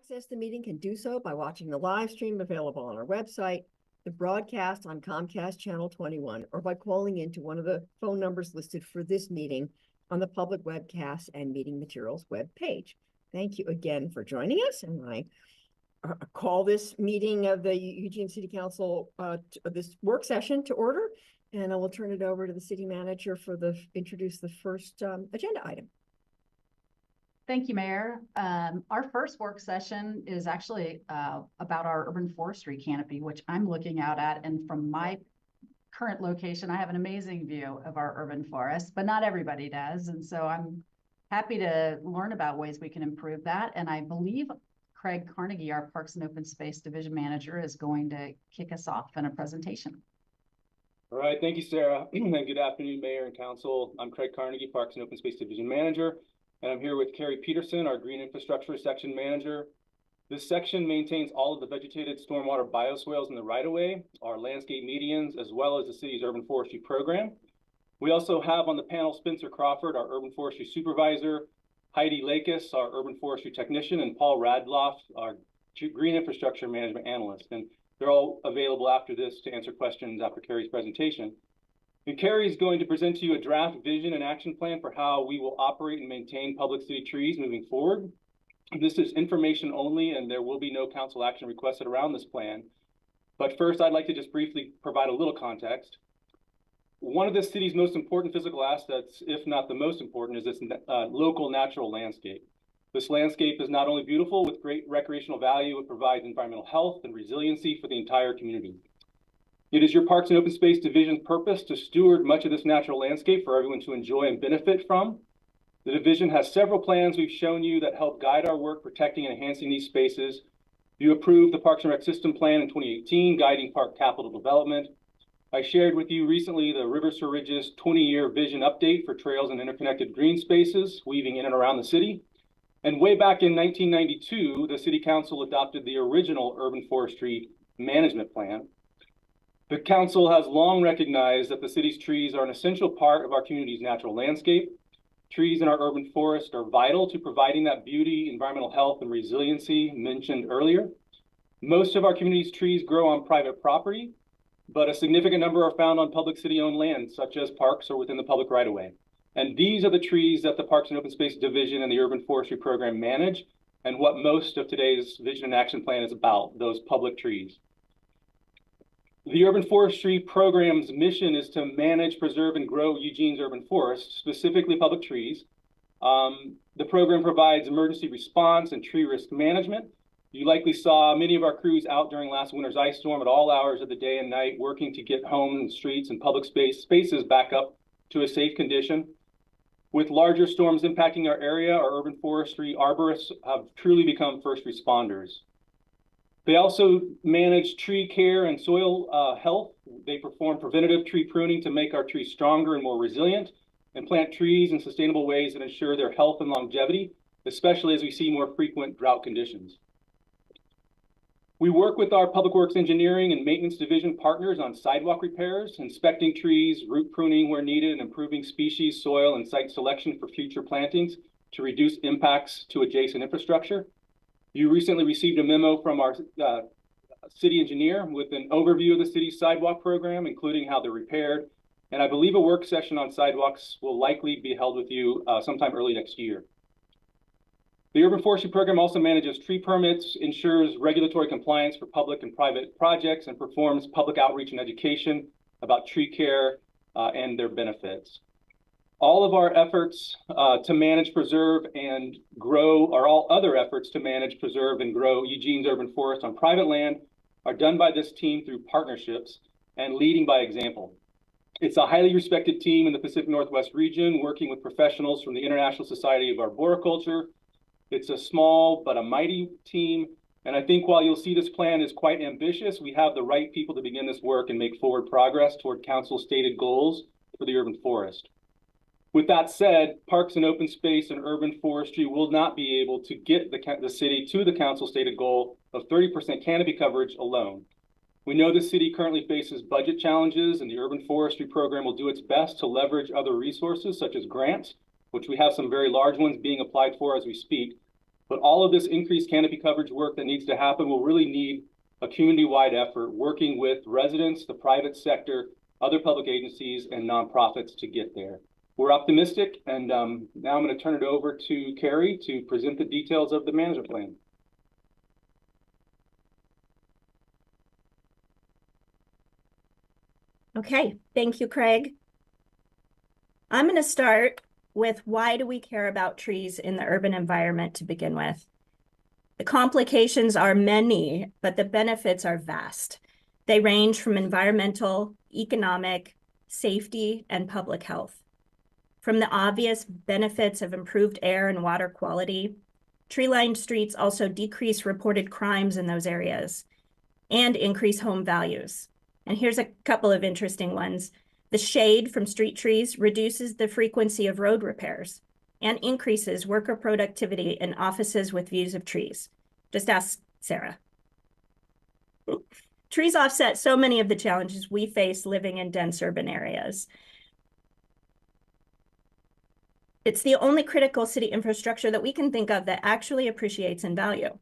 access the meeting can do so by watching the live stream available on our website, the broadcast on Comcast Channel 21, or by calling into one of the phone numbers listed for this meeting on the public webcast and meeting materials webpage. Thank you again for joining us, and I call this meeting of the Eugene City Council, this work session to order, and I will turn it over to the city manager for introduce the first agenda item. Thank you, Mayor. Our first work session is actually about our urban forestry canopy, which I'm looking out at. And from my current location, I have an amazing view of our urban forest, but not everybody does. And so I'm happy to learn about ways we can improve that. And I believe Craig Carnegie, our Parks and Open Space Division Manager, is going to kick us off in a presentation. All right, thank you, Sarah. And good afternoon, Mayor and Council. I'm Craig Carnegie, Parks and Open Space Division Manager. And I'm here with Carrie Peterson, our Green Infrastructure Section Manager. This section maintains all of the vegetated stormwater bioswales in the right-of-way, our landscape medians, as well as the city's urban forestry program. We also have on the panel Spencer Crawford, our urban forestry supervisor, Heidi Lakis, our urban forestry technician, and Paul Radloff, our green infrastructure management analyst. And they're all available after this to answer questions after Carrie's presentation. And Carrie is going to present to you a draft vision and action plan for how we will operate and maintain public city trees moving forward. This is information only, and there will be no council action requested around this plan. But first, I'd like to just briefly provide a little context. One of the city's most important physical assets, if not the most important, is its local natural landscape. This landscape is not only beautiful with great recreational value, it provides environmental health and resiliency for the entire community. It is your Parks and Open Space Division's purpose to steward much of this natural landscape for everyone to enjoy and benefit from. The division has several plans we've shown you that help guide our work protecting and enhancing these spaces. You approved the Parks and Rec System Plan in 2018, guiding park capital development. I shared with you recently the Rivers for Ridges 20-year vision update for trails and interconnected green spaces, weaving in and around the city. And way back in 1992, the City Council adopted the original Urban Forestry Management Plan. The council has long recognized that the city's trees are an essential part of our community's natural landscape. Trees in our urban forest are vital to providing that beauty, environmental health, and resiliency mentioned earlier. Most of our community's trees grow on private property, but a significant number are found on public city-owned land, such as parks or within the public right-of-way. And these are the trees that the Parks and Open Space Division and the Urban Forestry Program manage, and what most of today's Vision and Action Plan is about, those public trees. The Urban Forestry Program's mission is to manage, preserve, and grow Eugene's urban forests, specifically public trees. The program provides emergency response and tree risk management. You likely saw many of our crews out during last winter's ice storm at all hours of the day and night, working to get homes, streets, and public spaces back up to a safe condition. With larger storms impacting our area, our urban forestry arborists have truly become first responders. They also manage tree care and soil health. They perform preventative tree pruning to make our trees stronger and more resilient, and plant trees in sustainable ways that ensure their health and longevity, especially as we see more frequent drought conditions. We work with our Public Works Engineering and Maintenance Division partners on sidewalk repairs, inspecting trees, root pruning where needed, and improving species, soil, and site selection for future plantings to reduce impacts to adjacent infrastructure. You recently received a memo from our city engineer with an overview of the city's sidewalk program, including how they're repaired. And I believe a work session on sidewalks will likely be held with you sometime early next year. The Urban Forestry Program also manages tree permits, ensures regulatory compliance for public and private projects, and performs public outreach and education about tree care and their benefits. All of our efforts to manage, preserve, and grow, or all other efforts to manage, preserve, and grow Eugene's urban forest on private land are done by this team through partnerships and leading by example. It's a highly respected team in the Pacific Northwest region, working with professionals from the International Society of Arboriculture. It's a small but a mighty team, and I think while you'll see this plan is quite ambitious, we have the right people to begin this work and make forward progress toward council stated goals for the urban forest. With that said, Parks and Open Space and Urban Forestry will not be able to get the city to the council stated goal of 30% canopy coverage alone. We know the city currently faces budget challenges, and the Urban Forestry Program will do its best to leverage other resources such as grants, which we have some very large ones being applied for as we speak. But all of this increased canopy coverage work that needs to happen will really need a community-wide effort working with residents, the private sector, other public agencies, and nonprofits to get there. We're optimistic, and now I'm going to turn it over to Carrie to present the details of the management plan. Okay, thank you, Craig. I'm going to start with why do we care about trees in the urban environment to begin with? The complications are many, but the benefits are vast. They range from environmental, economic, safety, and public health. From the obvious benefits of improved air and water quality, tree-lined streets also decrease reported crimes in those areas and increase home values. And here's a couple of interesting ones. The shade from street trees reduces the frequency of road repairs and increases worker productivity in offices with views of trees. Just ask Sarah. Trees offset so many of the challenges we face living in dense urban areas. It's the only critical city infrastructure that we can think of that actually appreciates in value.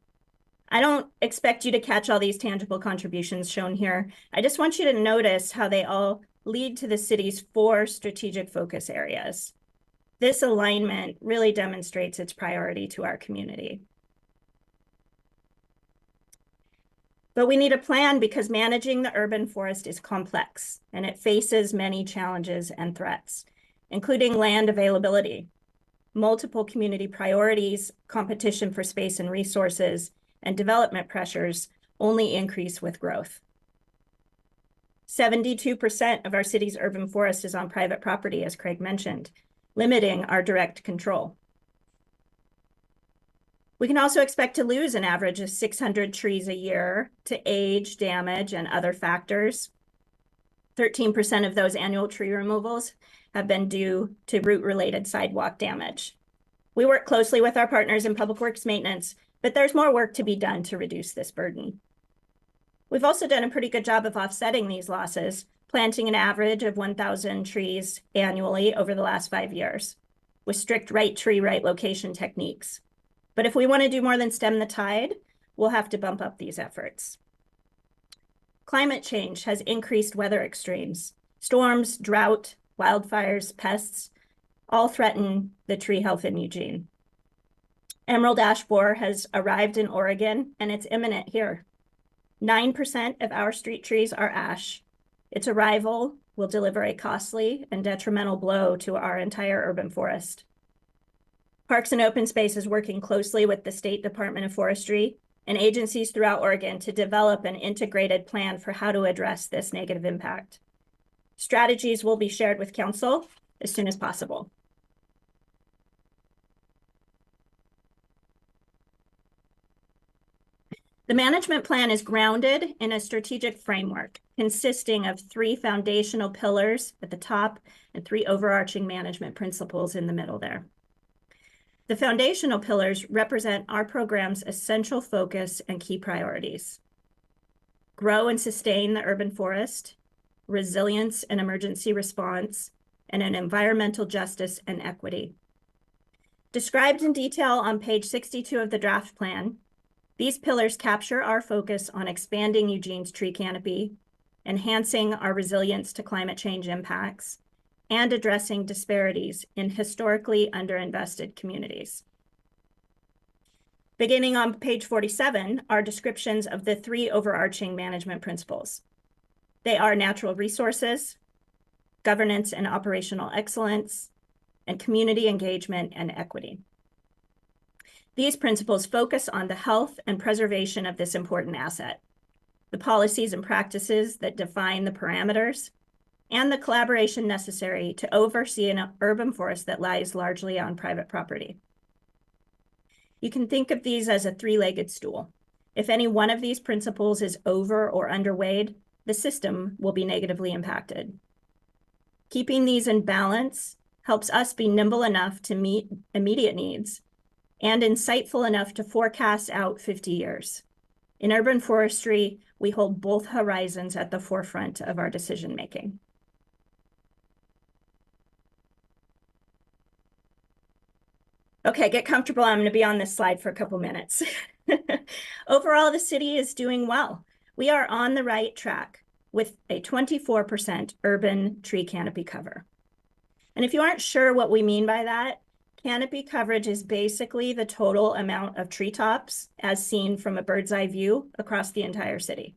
I don't expect you to catch all these tangible contributions shown here. I just want you to notice how they all lead to the city's 4 strategic focus areas. This alignment really demonstrates its priority to our community. But we need a plan because managing the urban forest is complex and it faces many challenges and threats, including land availability, multiple community priorities, competition for space and resources, and development pressures only increase with growth. 72% of our city's urban forest is on private property, as Craig mentioned, limiting our direct control. We can also expect to lose an average of 600 trees a year to age, damage, and other factors. 13% of those annual tree removals have been due to root-related sidewalk damage. We work closely with our partners in public works maintenance, but there's more work to be done to reduce this burden. We've also done a pretty good job of offsetting these losses, planting an average of 1,000 trees annually over the last 5 years, with strict right tree, right location techniques. But if we want to do more than stem the tide, we'll have to bump up these efforts. Climate change has increased weather extremes. Storms, drought, wildfires, pests, all threaten the tree health in Eugene. Emerald ash borer has arrived in Oregon, and it's imminent here. 9% of our street trees are ash. Its arrival will deliver a costly and detrimental blow to our entire urban forest. Parks and Open Space is working closely with the State Department of Forestry and agencies throughout Oregon to develop an integrated plan for how to address this negative impact. Strategies will be shared with Council as soon as possible. The management plan is grounded in a strategic framework consisting of 3 foundational pillars at the top and 3 overarching management principles in the middle there. The foundational pillars represent our program's essential focus and key priorities: grow and sustain the urban forest, resilience and emergency response, and an environmental justice and equity. Described in detail on page 62 of the draft plan, these pillars capture our focus on expanding Eugene's tree canopy, enhancing our resilience to climate change impacts, and addressing disparities in historically underinvested communities. Beginning on page 47 are descriptions of the 3 overarching management principles. They are natural resources, governance and operational excellence, and community engagement and equity. These principles focus on the health and preservation of this important asset, the policies and practices that define the parameters, and the collaboration necessary to oversee an urban forest that lies largely on private property. You can think of these as a 3-legged stool. If any one of these principles is over or underweight, the system will be negatively impacted. Keeping these in balance helps us be nimble enough to meet immediate needs and insightful enough to forecast out 50 years. In urban forestry, we hold both horizons at the forefront of our decision-making. Okay, get comfortable. I'm going to be on this slide for a couple minutes. Overall, the city is doing well. We are on the right track with a 24% urban tree canopy cover. And if you aren't sure what we mean by that, canopy coverage is basically the total amount of treetops as seen from a bird's eye view across the entire city.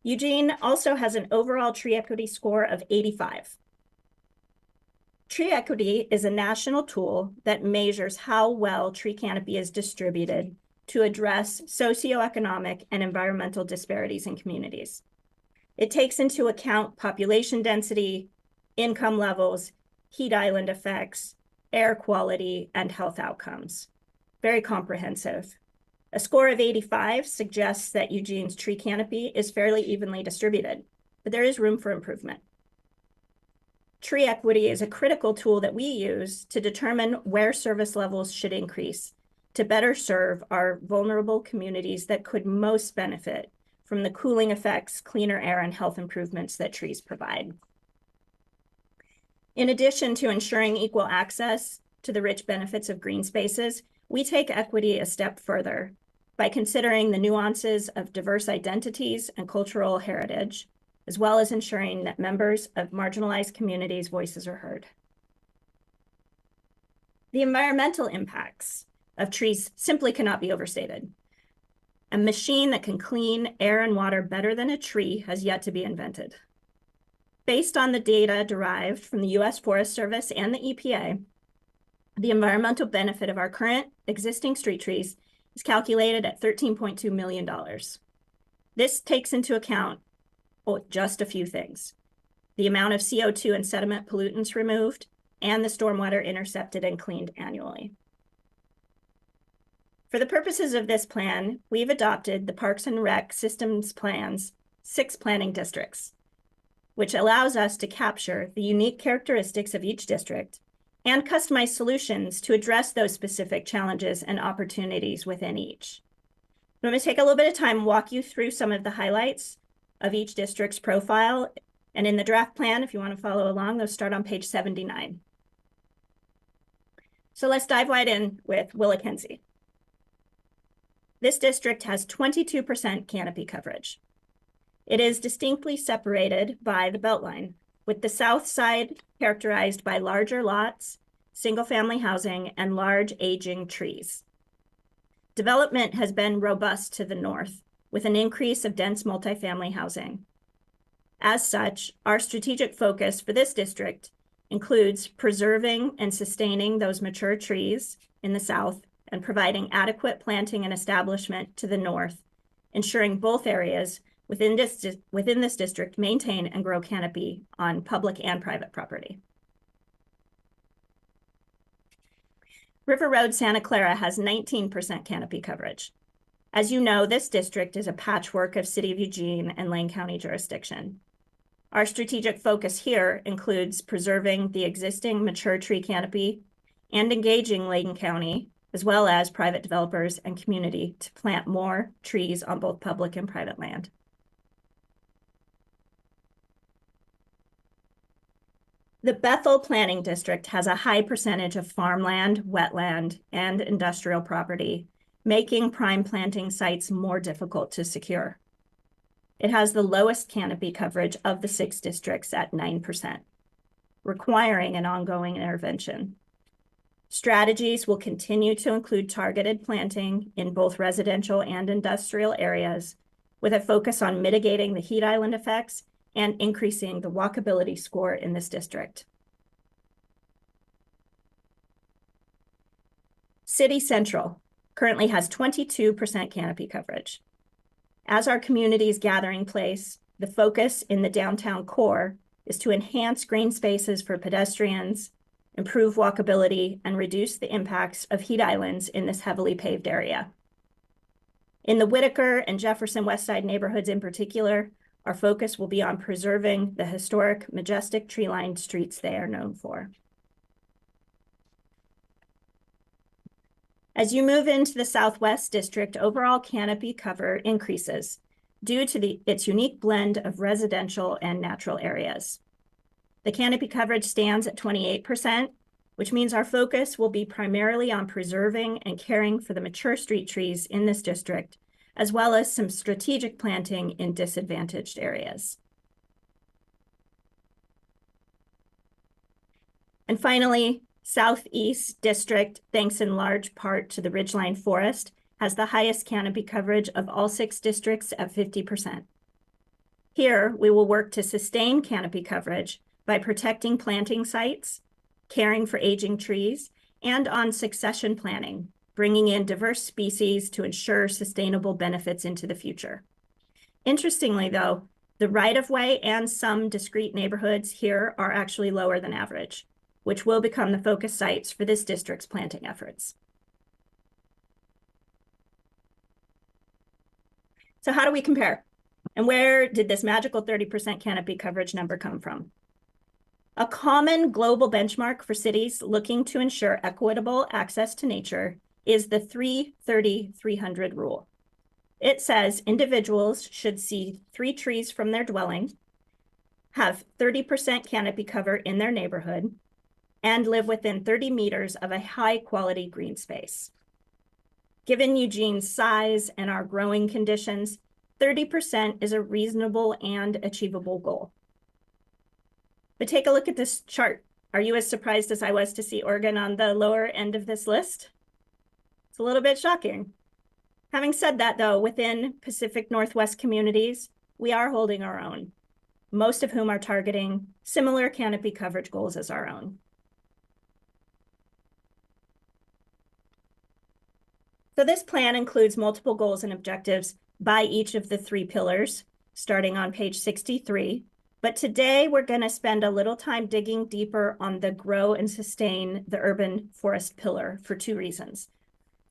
Eugene also has an overall tree equity score of 85. Tree equity is a national tool that measures how well tree canopy is distributed to address socioeconomic and environmental disparities in communities. It takes into account population density, income levels, heat island effects, air quality, and health outcomes. Very comprehensive. A score of 85 suggests that Eugene's tree canopy is fairly evenly distributed, but there is room for improvement. Tree equity is a critical tool that we use to determine where service levels should increase to better serve our vulnerable communities that could most benefit from the cooling effects, cleaner air, and health improvements that trees provide. In addition to ensuring equal access to the rich benefits of green spaces, we take equity a step further by considering the nuances of diverse identities and cultural heritage, as well as ensuring that members of marginalized communities' voices are heard. The environmental impacts of trees simply cannot be overstated. A machine that can clean air and water better than a tree has yet to be invented. Based on the data derived from the U.S. Forest Service and the EPA, the environmental benefit of our current existing street trees is calculated at $13.2 million. This takes into account just a few things: the amount of CO2 and sediment pollutants removed, and the stormwater intercepted and cleaned annually. For the purposes of this plan, we've adopted the Parks and Rec Systems Plan's 6 planning districts, which allows us to capture the unique characteristics of each district and customize solutions to address those specific challenges and opportunities within each. I'm going to take a little bit of time and walk you through some of the highlights of each district's profile. And in the draft plan, if you want to follow along, those start on page 79. So let's dive right in with Willackenzie. This district has 22% canopy coverage. It is distinctly separated by the Beltline, with the south side characterized by larger lots, single-family housing, and large aging trees. Development has been robust to the north, with an increase of dense multifamily housing. As such, our strategic focus for this district includes preserving and sustaining those mature trees in the south and providing adequate planting and establishment to the north, ensuring both areas within this district maintain and grow canopy on public and private property. River Road Santa Clara has 19% canopy coverage. As you know, this district is a patchwork of City of Eugene and Lane County jurisdiction. Our strategic focus here includes preserving the existing mature tree canopy and engaging Lane County, as well as private developers and community, to plant more trees on both public and private land. The Bethel Planning District has a high percentage of farmland, wetland, and industrial property, making prime planting sites more difficult to secure. It has the lowest canopy coverage of the 6 districts at 9%, requiring an ongoing intervention. Strategies will continue to include targeted planting in both residential and industrial areas, with a focus on mitigating the heat island effects and increasing the walkability score in this district. City Central currently has 22% canopy coverage. As our community's gathering place, the focus in the downtown core is to enhance green spaces for pedestrians, improve walkability, and reduce the impacts of heat islands in this heavily paved area. In the Whitaker and Jefferson Westside neighborhoods in particular, our focus will be on preserving the historic, majestic tree-lined streets they are known for. As you move into the Southwest District, overall canopy cover increases due to its unique blend of residential and natural areas. The canopy coverage stands at 28%, which means our focus will be primarily on preserving and caring for the mature street trees in this district, as well as some strategic planting in disadvantaged areas. And finally, Southeast District, thanks in large part to the Ridgeline Forest, has the highest canopy coverage of all 6 districts at 50%. Here, we will work to sustain canopy coverage by protecting planting sites, caring for aging trees, and on succession planning, bringing in diverse species to ensure sustainable benefits into the future. Interestingly, though, the right-of-way and some discrete neighborhoods here are actually lower than average, which will become the focus sites for this district's planting efforts. So how do we compare? And where did this magical 30% canopy coverage number come from? A common global benchmark for cities looking to ensure equitable access to nature is the 3-30-300 rule. It says individuals should see 3 trees from their dwelling, have 30% canopy cover in their neighborhood, and live within 30 meters of a high-quality green space. Given Eugene's size and our growing conditions, 30% is a reasonable and achievable goal. But take a look at this chart. Are you as surprised as I was to see Oregon on the lower end of this list? It's a little bit shocking. Having said that, though, within Pacific Northwest communities, we are holding our own, most of whom are targeting similar canopy coverage goals as our own. So this plan includes multiple goals and objectives by each of the 3 pillars, starting on page 63. But today we're going to spend a little time digging deeper on the grow and sustain the urban forest pillar for 2 reasons.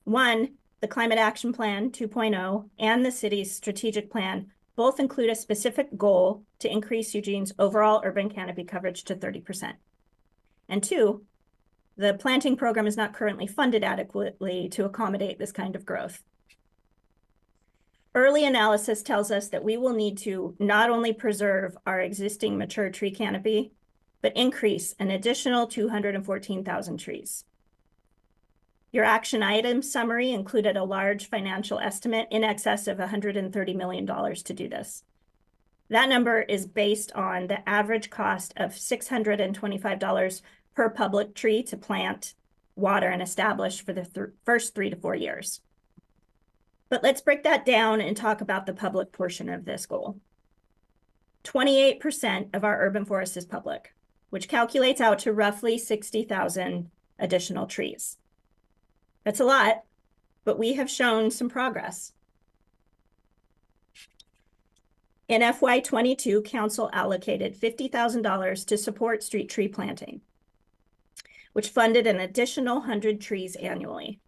One, the Climate Action Plan 2.0 and the city's strategic plan both include a specific goal to increase Eugene's overall urban canopy coverage to 30%. And 2, the planting program is not currently funded adequately to accommodate this kind of growth. Early analysis tells us that we will need to not only preserve our existing mature tree canopy, but increase an additional 214,000 trees. Your action item summary included a large financial estimate in excess of $130 million to do this. That number is based on the average cost of $625 per public tree to plant, water, and establish for the first 3 to 4 years. But let's break that down and talk about the public portion of this goal. 28% of our urban forest is public, which calculates out to roughly 60,000 additional trees. That's a lot, but we have shown some progress. In FY22, Council allocated $50,000 to support street tree planting, which funded an additional 100 trees annually.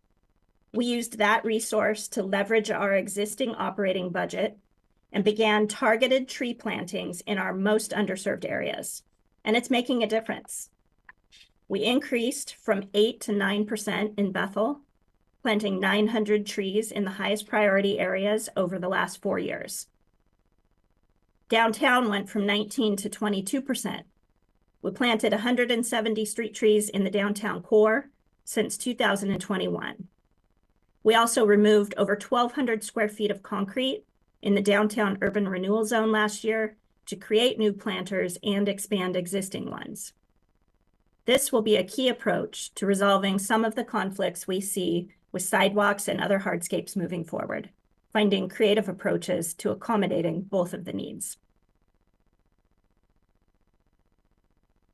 We used that resource to leverage our existing operating budget and began targeted tree plantings in our most underserved areas, and it's making a difference. We increased from 8 to 9% in Bethel, planting 900 trees in the highest priority areas over the last 4 years. Downtown went from 19 to 22%. We planted 170 street trees in the downtown core since 2021. We also removed over 1,200 square feet of concrete in the downtown urban renewal zone last year to create new planters and expand existing ones. This will be a key approach to resolving some of the conflicts we see with sidewalks and other hardscapes moving forward, finding creative approaches to accommodating both of the needs.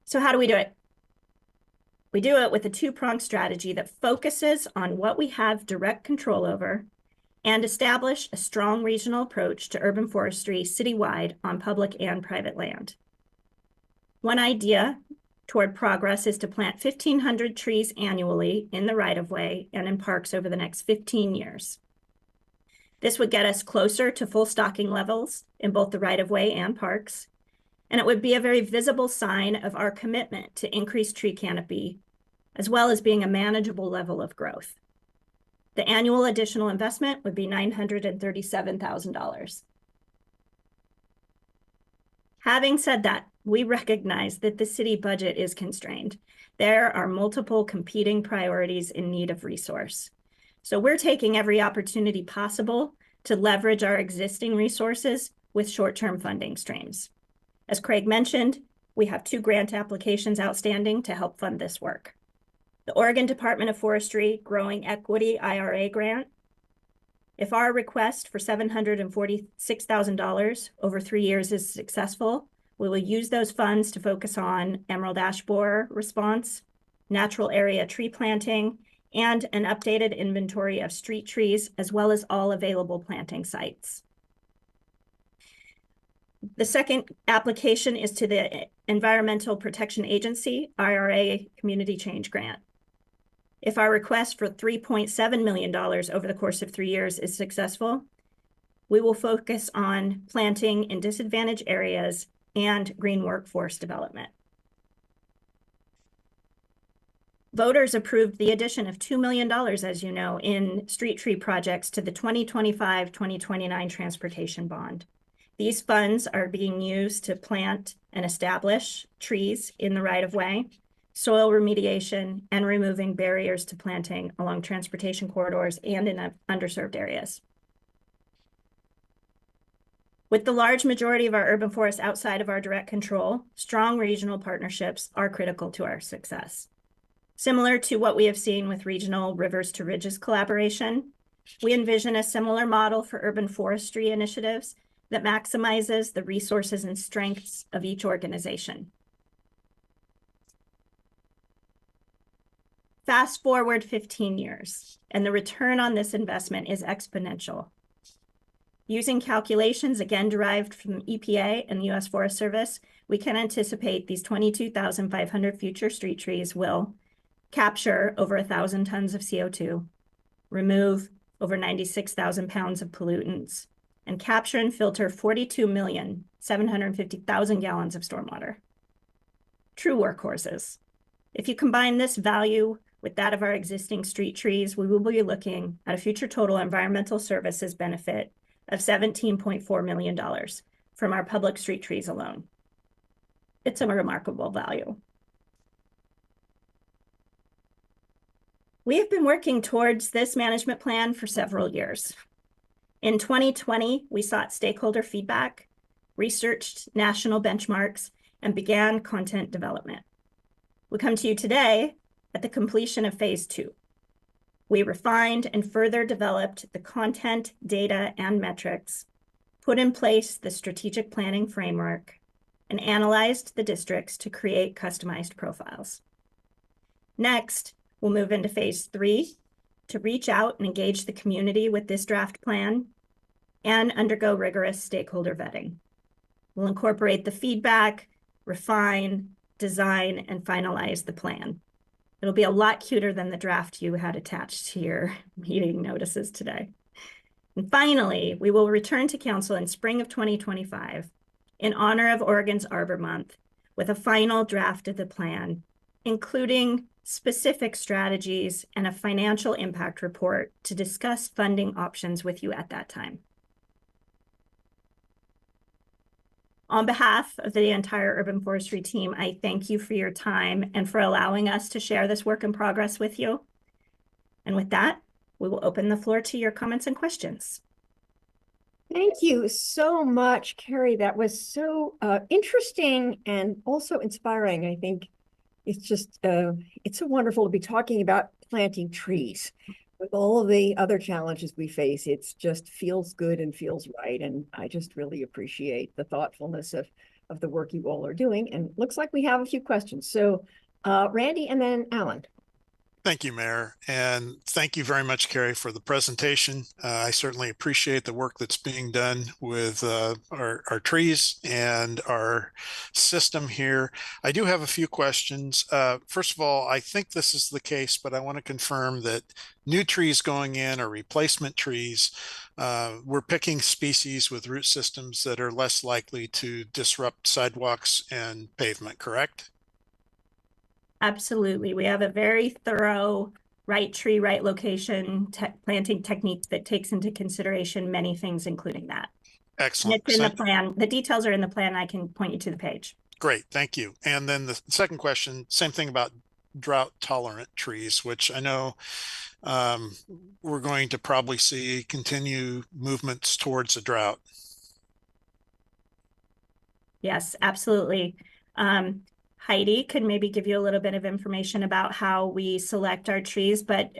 So how do we do it? We do it with a 2-pronged strategy that focuses on what we have direct control over and establish a strong regional approach to urban forestry citywide on public and private land. One idea toward progress is to plant 1,500 trees annually in the right-of-way and in parks over the next 15 years. This would get us closer to full stocking levels in both the right-of-way and parks, and it would be a very visible sign of our commitment to increase tree canopy, as well as being a manageable level of growth. The annual additional investment would be $937,000. Having said that, we recognize that the city budget is constrained. There are multiple competing priorities in need of resource. So we're taking every opportunity possible to leverage our existing resources with short-term funding streams. As Craig mentioned, we have 2 grant applications outstanding to help fund this work. The Oregon Department of Forestry Growing Equity IRA grant. If our request for $746,000 over 3 years is successful, we will use those funds to focus on emerald ash borer response, natural area tree planting, and an updated inventory of street trees, as well as all available planting sites. The second application is to the Environmental Protection Agency IRA Community Change Grant. If our request for $3.7 million over the course of 3 years is successful, we will focus on planting in disadvantaged areas and green workforce development. Voters approved the addition of $2 million, as you know, in street tree projects to the 2025-2029 transportation bond. These funds are being used to plant and establish trees in the right-of-way, soil remediation, and removing barriers to planting along transportation corridors and in underserved areas. With the large majority of our urban forests outside of our direct control, strong regional partnerships are critical to our success. Similar to what we have seen with regional Rivers to Ridges collaboration, we envision a similar model for urban forestry initiatives that maximizes the resources and strengths of each organization. Fast forward 15 years, and the return on this investment is exponential. Using calculations again derived from EPA and the U.S. Forest Service, we can anticipate these 22,500 future street trees will capture over 1,000 tons of CO2, remove over 96,000 pounds of pollutants, and capture and filter 42,750,000 gallons of stormwater. True workhorses. If you combine this value with that of our existing street trees, we will be looking at a future total environmental services benefit of $17.4 million from our public street trees alone. It's a remarkable value. We have been working towards this management plan for several years. In 2020, we sought stakeholder feedback, researched national benchmarks, and began content development. We come to you today at the completion of phase 2. We refined and further developed the content, data, and metrics, put in place the strategic planning framework, and analyzed the districts to create customized profiles. Next, we'll move into phase 3 to reach out and engage the community with this draft plan and undergo rigorous stakeholder vetting. We'll incorporate the feedback, refine, design, and finalize the plan. It'll be a lot cuter than the draft you had attached to your meeting notices today. And finally, we will return to council in spring of 2025 in honor of Oregon's Arbor Month with a final draft of the plan, including specific strategies and a financial impact report to discuss funding options with you at that time. On behalf of the entire urban forestry team, I thank you for your time and for allowing us to share this work in progress with you. And with that, we will open the floor to your comments and questions. Thank you so much, Carrie. That was so interesting and also inspiring. I think it's just, it's so wonderful to be talking about planting trees. With all of the other challenges we face, it's just feels good and feels right. And I just really appreciate the thoughtfulness of the work you all are doing. And it looks like we have a few questions. So Randy and then Alan. Thank you, Mayor. And thank you very much, Carrie, for the presentation. I certainly appreciate the work that's being done with our trees and our system here. I do have a few questions. First of all, I think this is the case, but I want to confirm that new trees going in are replacement trees. We're picking species with root systems that are less likely to disrupt sidewalks and pavement, correct? Absolutely. We have a very thorough right tree, right location planting technique that takes into consideration many things, including that. And Excellent. it's in the plan. The details are in the plan. I can point you to the page. Great, thank you. And then the second question, same thing about drought tolerant trees, which I know we're going to probably see continue movements towards a drought. Yes, absolutely. Heidi could maybe give you a little bit of information about how we select our trees, but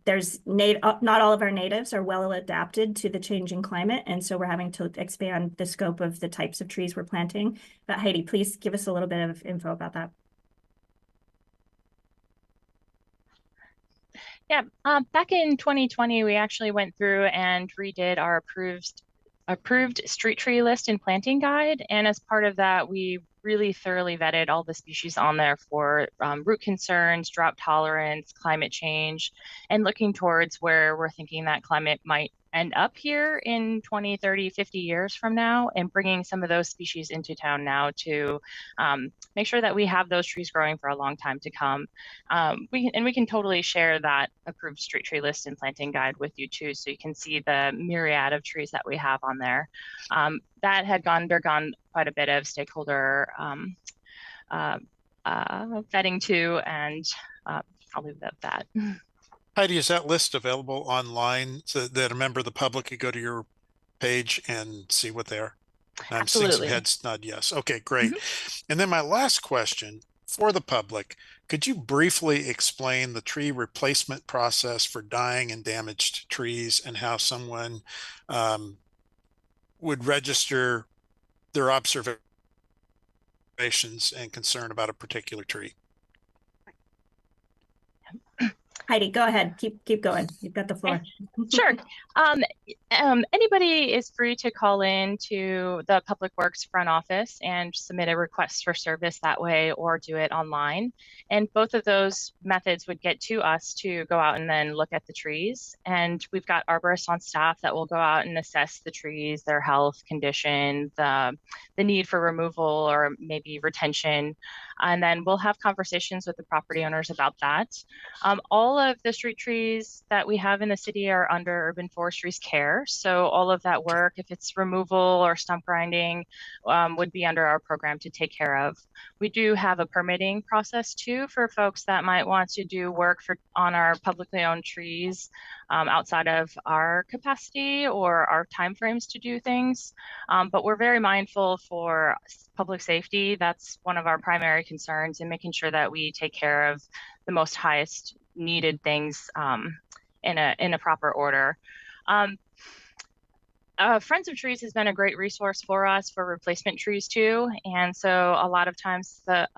there's not all of our natives are well adapted to the changing climate, and so we're having to expand the scope of the types of trees we're planting. But Heidi, please give us a little bit of info about that. Yeah, back in 2020, we actually went through and redid our approved street tree list and planting guide. And as part of that, we really thoroughly vetted all the species on there for root concerns, drought tolerance, climate change, and looking towards where we're thinking that climate might end up here in 20, 30, 50 years from now, and bringing some of those species into town now to make sure that we have those trees growing for a long time to come. We can totally share that approved street tree list and planting guide with you too, so you can see the myriad of trees that we have on there. That had undergone quite a bit of stakeholder vetting too, and I'll leave it at that. Heidi, is that list available online so that a member of the public could go to your page and see what they are? I'm seeing some heads nod yes. Okay, great. And then my last question for the public, could you briefly explain the tree replacement process for dying and damaged trees and how someone would register their observations and concern about a particular tree? Heidi, go ahead. Keep going. You've got the floor. Sure. Anybody is free to call in to the Public Works front office and submit a request for service that way, or do it online. And both of those methods would get to us to go out and then look at the trees. And we've got arborists on staff that will go out and assess the trees, their health condition, the need for removal or maybe retention. And then we'll have conversations with the property owners about that. All of the street trees that we have in the city are under Urban Forestry's care. So all of that work, if it's removal or stump grinding, would be under our program to take care of. We do have a permitting process too for folks that might want to do work on our publicly owned trees outside of our capacity or our timeframes to do things. But we're very mindful for public safety. That's one of our primary concerns, in making sure that we take care of the most highest needed things in a proper order. Friends of Trees has been a great resource for us for replacement trees too. And so a lot of times the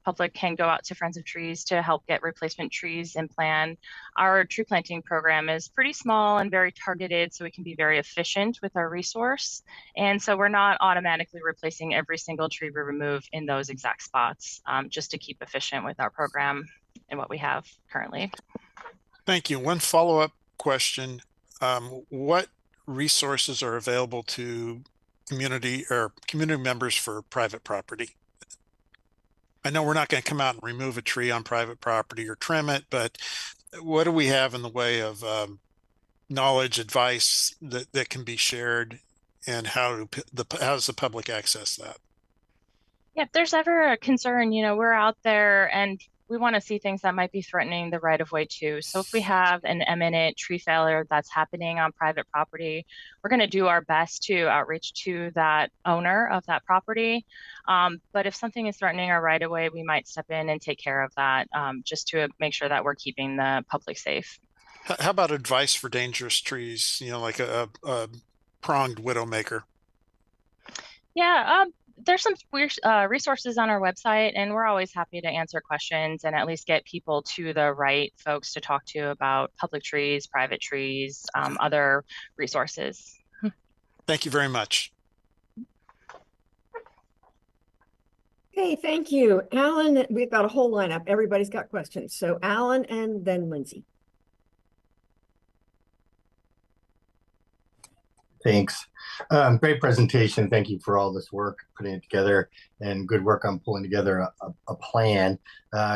public can go out to Friends of Trees to help get replacement trees and plan. Our tree planting program is pretty small and very targeted, so we can be very efficient with our resource. And so we're not automatically replacing every single tree we remove in those exact spots, just to keep efficient with our program and what we have currently. Thank you. One follow-up question. What resources are available to community members for private property? I know we're not going to come out and remove a tree on private property or trim it, but what do we have in the way of knowledge, advice that can be shared, and how does the public access that? Yeah, if there's ever a concern, we're out there and we want to see things that might be threatening the right of way too. So if we have an imminent tree failure that's happening on private property, we're going to do our best to outreach to that owner of that property. But if something is threatening our right of way, we might step in and take care of that, just to make sure that we're keeping the public safe. How about advice for dangerous trees, like a pronged widowmaker? Yeah, there's some resources on our website, and we're always happy to answer questions and at least get people to the right folks to talk to about public trees, private trees, other resources. Thank you very much. Okay, thank you. Alan, we've got a whole lineup. Everybody's got questions. So Alan and then Lindsay. Thanks. Great presentation. Thank you for all this work, putting it together, and good work on pulling together a plan.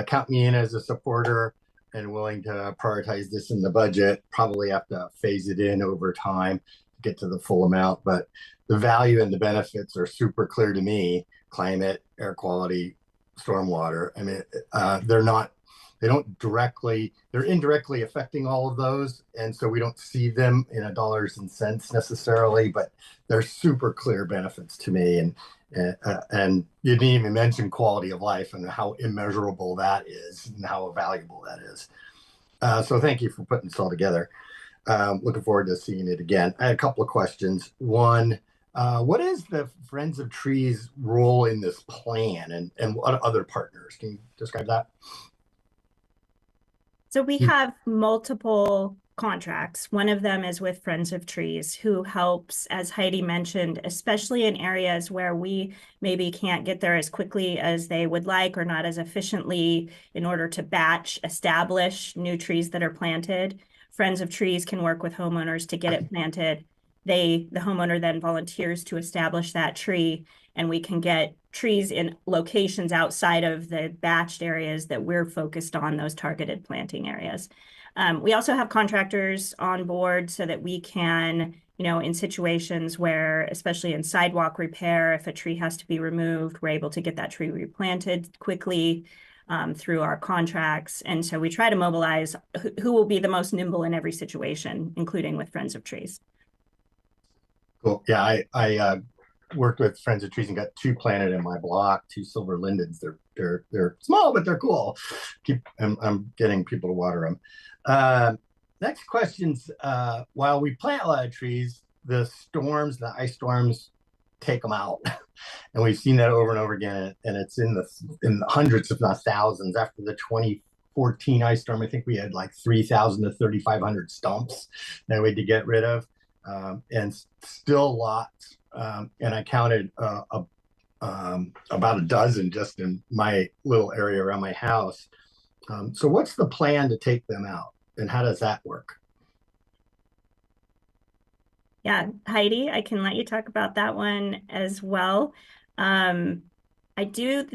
Count me in as a supporter and willing to prioritize this in the budget. Probably have to phase it in over time to get to the full amount, but the value and the benefits are super clear to me. Climate, air quality, stormwater. I mean, they're indirectly affecting all of those. And so we don't see them in a dollars and cents necessarily, but they're super clear benefits to me. And you didn't even mention quality of life and how immeasurable that is and how valuable that is. So thank you for putting this all together. Looking forward to seeing it again. I had a couple of questions. One, what is the Friends of Trees role in this plan, and what other partners? Can you describe that? So we have multiple contracts. One of them is with Friends of Trees, who helps, as Heidi mentioned, especially in areas where we maybe can't get there as quickly as they would like or not as efficiently in order to batch establish new trees that are planted. Friends of Trees can work with homeowners to get it planted. The homeowner then volunteers to establish that tree, and we can get trees in locations outside of the batched areas that we're focused on, those targeted planting areas. We also have contractors on board so that we can, in situations where, especially in sidewalk repair, if a tree has to be removed, we're able to get that tree replanted quickly through our contracts. And so we try to mobilize who will be the most nimble in every situation, including with Friends of Trees. Cool. Yeah, I worked with Friends of Trees and got 2 planted in my block, 2 silver lindens. They're small, but they're cool. I'm getting people to water them. Next question's, while we plant a lot of trees, the ice storms take them out. And we've seen that over and over again. And it's in the hundreds, if not thousands. After the 2014 ice storm, I think we had like 3,000 to 3,500 stumps that we had to get rid of. And still lots. And I counted about a dozen just in my little area around my house. So what's the plan to take them out, and how does that work? Yeah, Heidi, I can let you talk about that one as well. The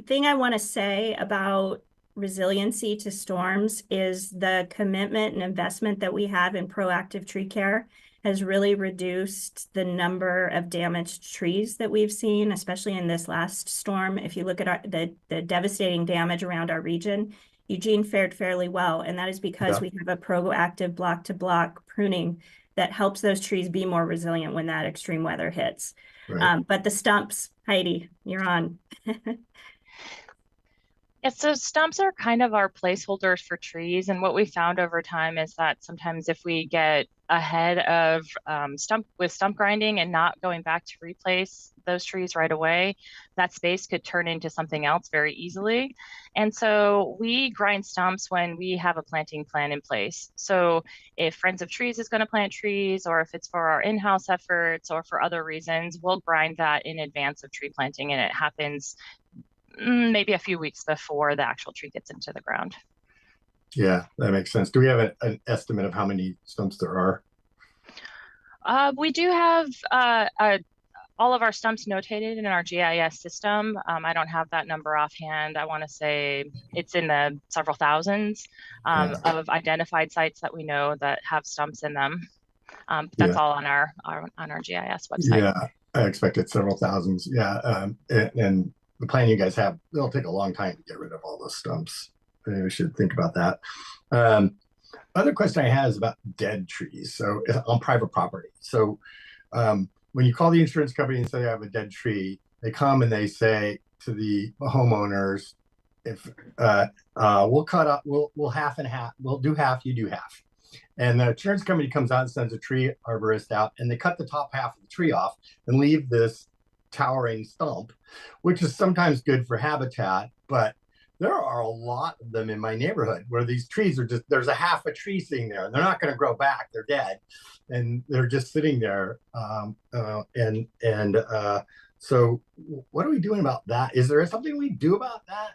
thing I want to say about resiliency to storms is the commitment and investment that we have in proactive tree care has really reduced the number of damaged trees that we've seen, especially in this last storm. If you look at the devastating damage around our region, Eugene fared fairly well. And that is because we have a proactive block-to-block pruning that helps those trees be more resilient when that extreme weather hits. Right. But the stumps, Heidi, you're on. Yeah, so stumps are kind of our placeholders for trees. And what we found over time is that sometimes if we get ahead of stump grinding and not going back to replace those trees right away, that space could turn into something else very easily. And so we grind stumps when we have a planting plan in place. So if Friends of Trees is going to plant trees, or if it's for our in-house efforts or for other reasons, we'll grind that in advance of tree planting, and it happens maybe a few weeks before the actual tree gets into the ground. Yeah, that makes sense. Do we have an estimate of how many stumps there are? We do have all of our stumps notated in our GIS system. I don't have that number offhand. I want to say it's in the several thousands of identified sites that we know that have stumps in them. That's all on our GIS website. Yeah, I expected several thousands. Yeah, and the plan you guys have, it'll take a long time to get rid of all those stumps. Maybe we should think about that. Other question I have is about dead trees. So on private property. So when you call the insurance company and say I have a dead tree, they come and they say to the homeowners, if we'll cut up, we'll half and half, we'll do half, you do half. And the insurance company comes out and sends a tree arborist out, and they cut the top half of the tree off and leave this towering stump, which is sometimes good for habitat, but there are a lot of them in my neighborhood where these trees are just, there's a half a tree sitting there and they're not going to grow back. They're dead and they're just sitting there. So what are we doing about that? Is there something we do about that?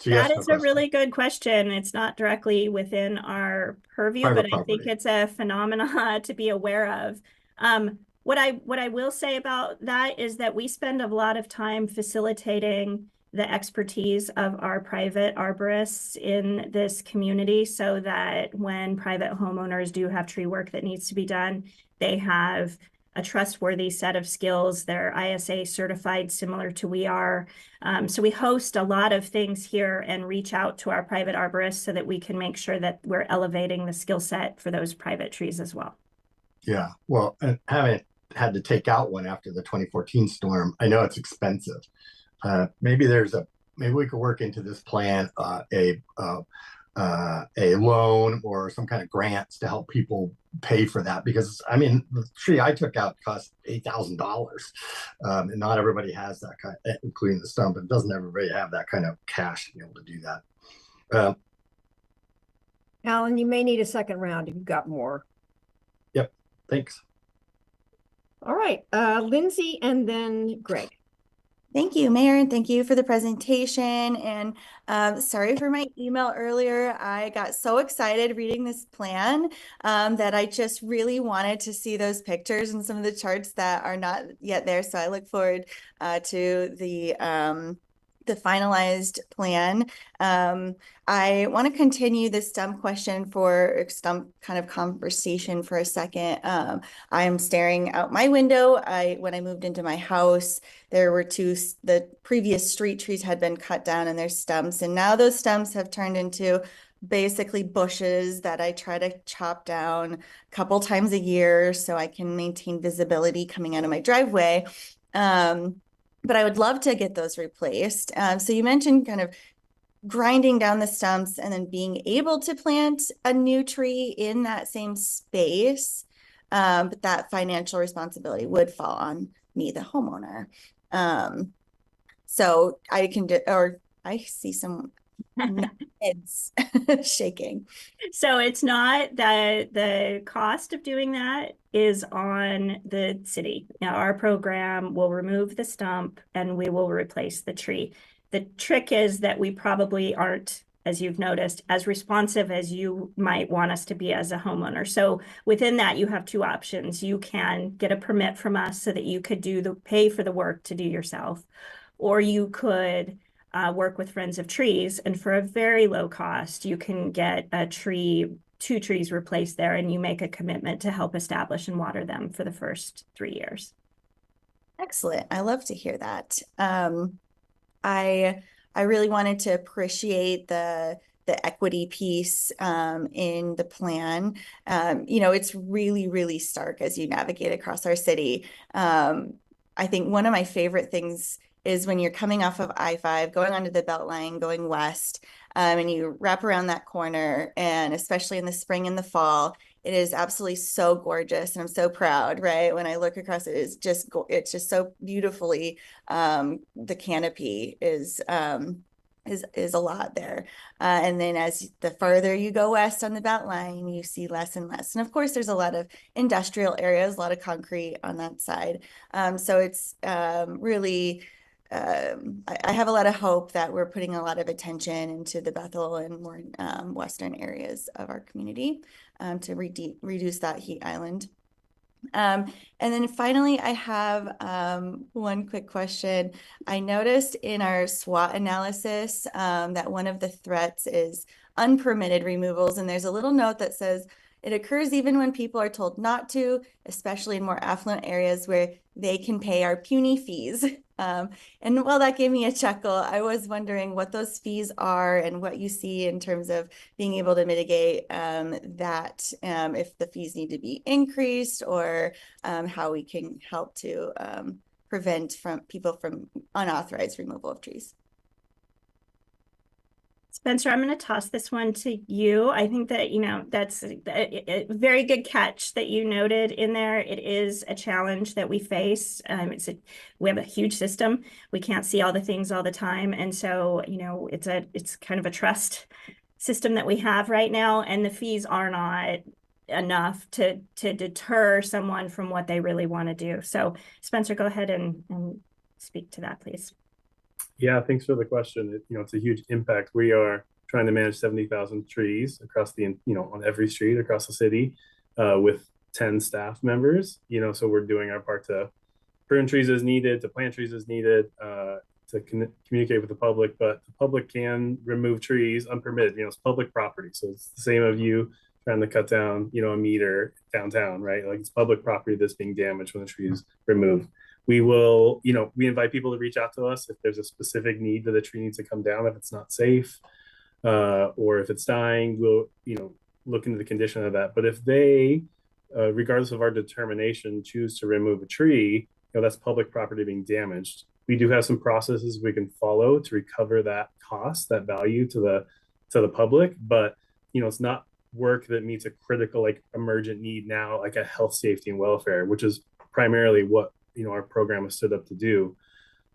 So that is a really good question. It's not directly within our purview, but I think it's a phenomena to be aware of. What I will say about that is that we spend a lot of time facilitating, the expertise of our private arborists in this community so that when private homeowners do have tree work that needs to be done, they have a trustworthy set of skills. They're ISA certified, similar to we are. So we host a lot of things here and reach out to our private arborists so that we can make sure that we're elevating the skill set for those private trees as well. Yeah, well, and having had to take out one after the 2014 storm, I know it's expensive. Maybe we could work into this plan a loan or some kind of grants to help people pay for that, because I mean the tree I took out cost $8,000, and not everybody has that kind, including the stump. It doesn't everybody have that kind of cash to be able to do that. Alan, you may need a second round if you've got more. Yep, thanks. All right, Lindsay and then Greg. Thank you, Mayor, and thank you for the presentation. And sorry for my email earlier. I got so excited reading this plan that I just really wanted to see those pictures and some of the charts that are not yet there. So I look forward to the finalized plan. I want to continue this stump question for stump kind of conversation for a second. I'm staring out my window. When I moved into my house, there were the previous street trees had been cut down and there's stumps, and now those stumps have turned into basically bushes that I try to chop down a couple times a year so I can maintain visibility coming out of my driveway. But I would love to get those replaced. So you mentioned kind of grinding down the stumps and then being able to plant a new tree in that same space. But that financial responsibility would fall on me, the homeowner. So I can do, or I see some heads shaking. So it's not that the cost of doing that is on the city. Now, our program will remove the stump and we will replace the tree. The trick is that we probably aren't, as you've noticed, as responsive as you might want us to be as a homeowner. So within that, you have two options. You can get a permit from us so that you could pay for the work to do yourself, or you could work with Friends of Trees, and for a very low cost, you can get two trees replaced there, and you make a commitment to help establish and water them for the first 3 years. Excellent. I love to hear that. I really wanted to appreciate the equity piece in the plan. It's really, really stark as you navigate across our city. I think one of my favorite things is when you're coming off of I-5, going onto the Beltline, going west, and you wrap around that corner, and especially in the spring and the fall, it is absolutely so gorgeous, and I'm so proud, right? When I look across it, it's just so beautifully, the canopy is a lot there. And then as the farther you go west on the Beltline, you see less and less. And of course, there's a lot of industrial areas, a lot of concrete on that side. So it's really, I have a lot of hope that we're putting a lot of attention into the Bethel and more western areas of our community to reduce that heat island. And then finally, I have one quick question. I noticed in our SWOT analysis that one of the threats is unpermitted removals, and there's a little note that says it occurs even when people are told not to, especially in more affluent areas where they can pay our puny fees. And while that gave me a chuckle, I was wondering what those fees are and what you see in terms of being able to mitigate that, if the fees need to be increased, or how we can help to prevent people from unauthorized removal of trees. Spencer, I'm going to toss this one to you. I think that, that's a very good catch that you noted in there. It is a challenge that we face. We have a huge system. We can't see all the things all the time. And so, it's kind of a trust system that we have right now. And the fees are not enough to deter someone from what they really want to do. So Spencer, go ahead and speak to that, please. Yeah, thanks for the question. It's a huge impact. We are trying to manage 70,000 trees across on every street across the city with 10 staff members, so we're doing our part to prune trees as needed, to plant trees as needed, to to communicate with the public, but the public can remove trees unpermitted. It's public property, so it's the same of you trying to cut down, a meter downtown, right? Like, it's public property that's being damaged when the tree is removed. We will, we invite people to reach out to us if there's a specific need that the tree needs to come down, if it's not safe, or if it's dying. We'll, look into the condition of that. But if they, regardless of our determination, choose to remove a tree, that's public property being damaged. We do have some processes we can follow to recover that cost, that value to the public, but it's not work that meets a critical, like, emergent need now, like a health, safety, and welfare, which is primarily what our program is stood up to do.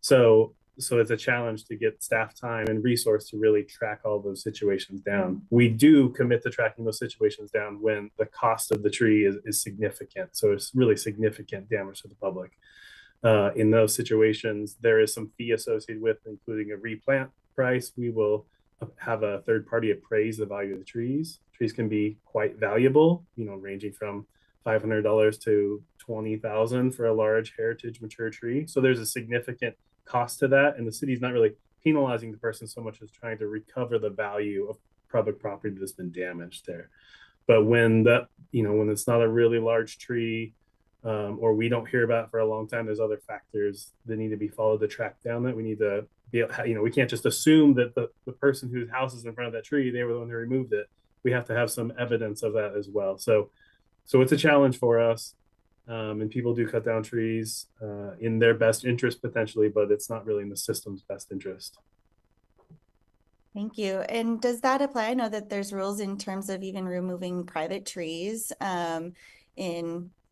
So it's a challenge to get staff time and resource to really track all those situations down. We do commit to tracking those situations down when the cost of the tree is significant. So it's really significant damage to the public. In those situations, there is some fee associated with, including a replant price. We will have a third party appraise the value of the trees. Trees can be quite valuable, ranging from $500 to $20,000 for a large heritage mature tree. So there's a significant cost to that, and the city's not really penalizing the person so much as trying to recover the value of public property that's been damaged there. But when when it's not a really large tree, or we don't hear about it for a long time, there's other factors that need to be followed to track down that. We need to be, we can't just assume that the person whose house is in front of that tree, they were the one who removed it. We have to have some evidence of that as well. So it's a challenge for us. And people do cut down trees in their best interest potentially, but it's not really in the system's best interest. Thank you. And does that apply? I know that there's rules in terms of even removing private trees on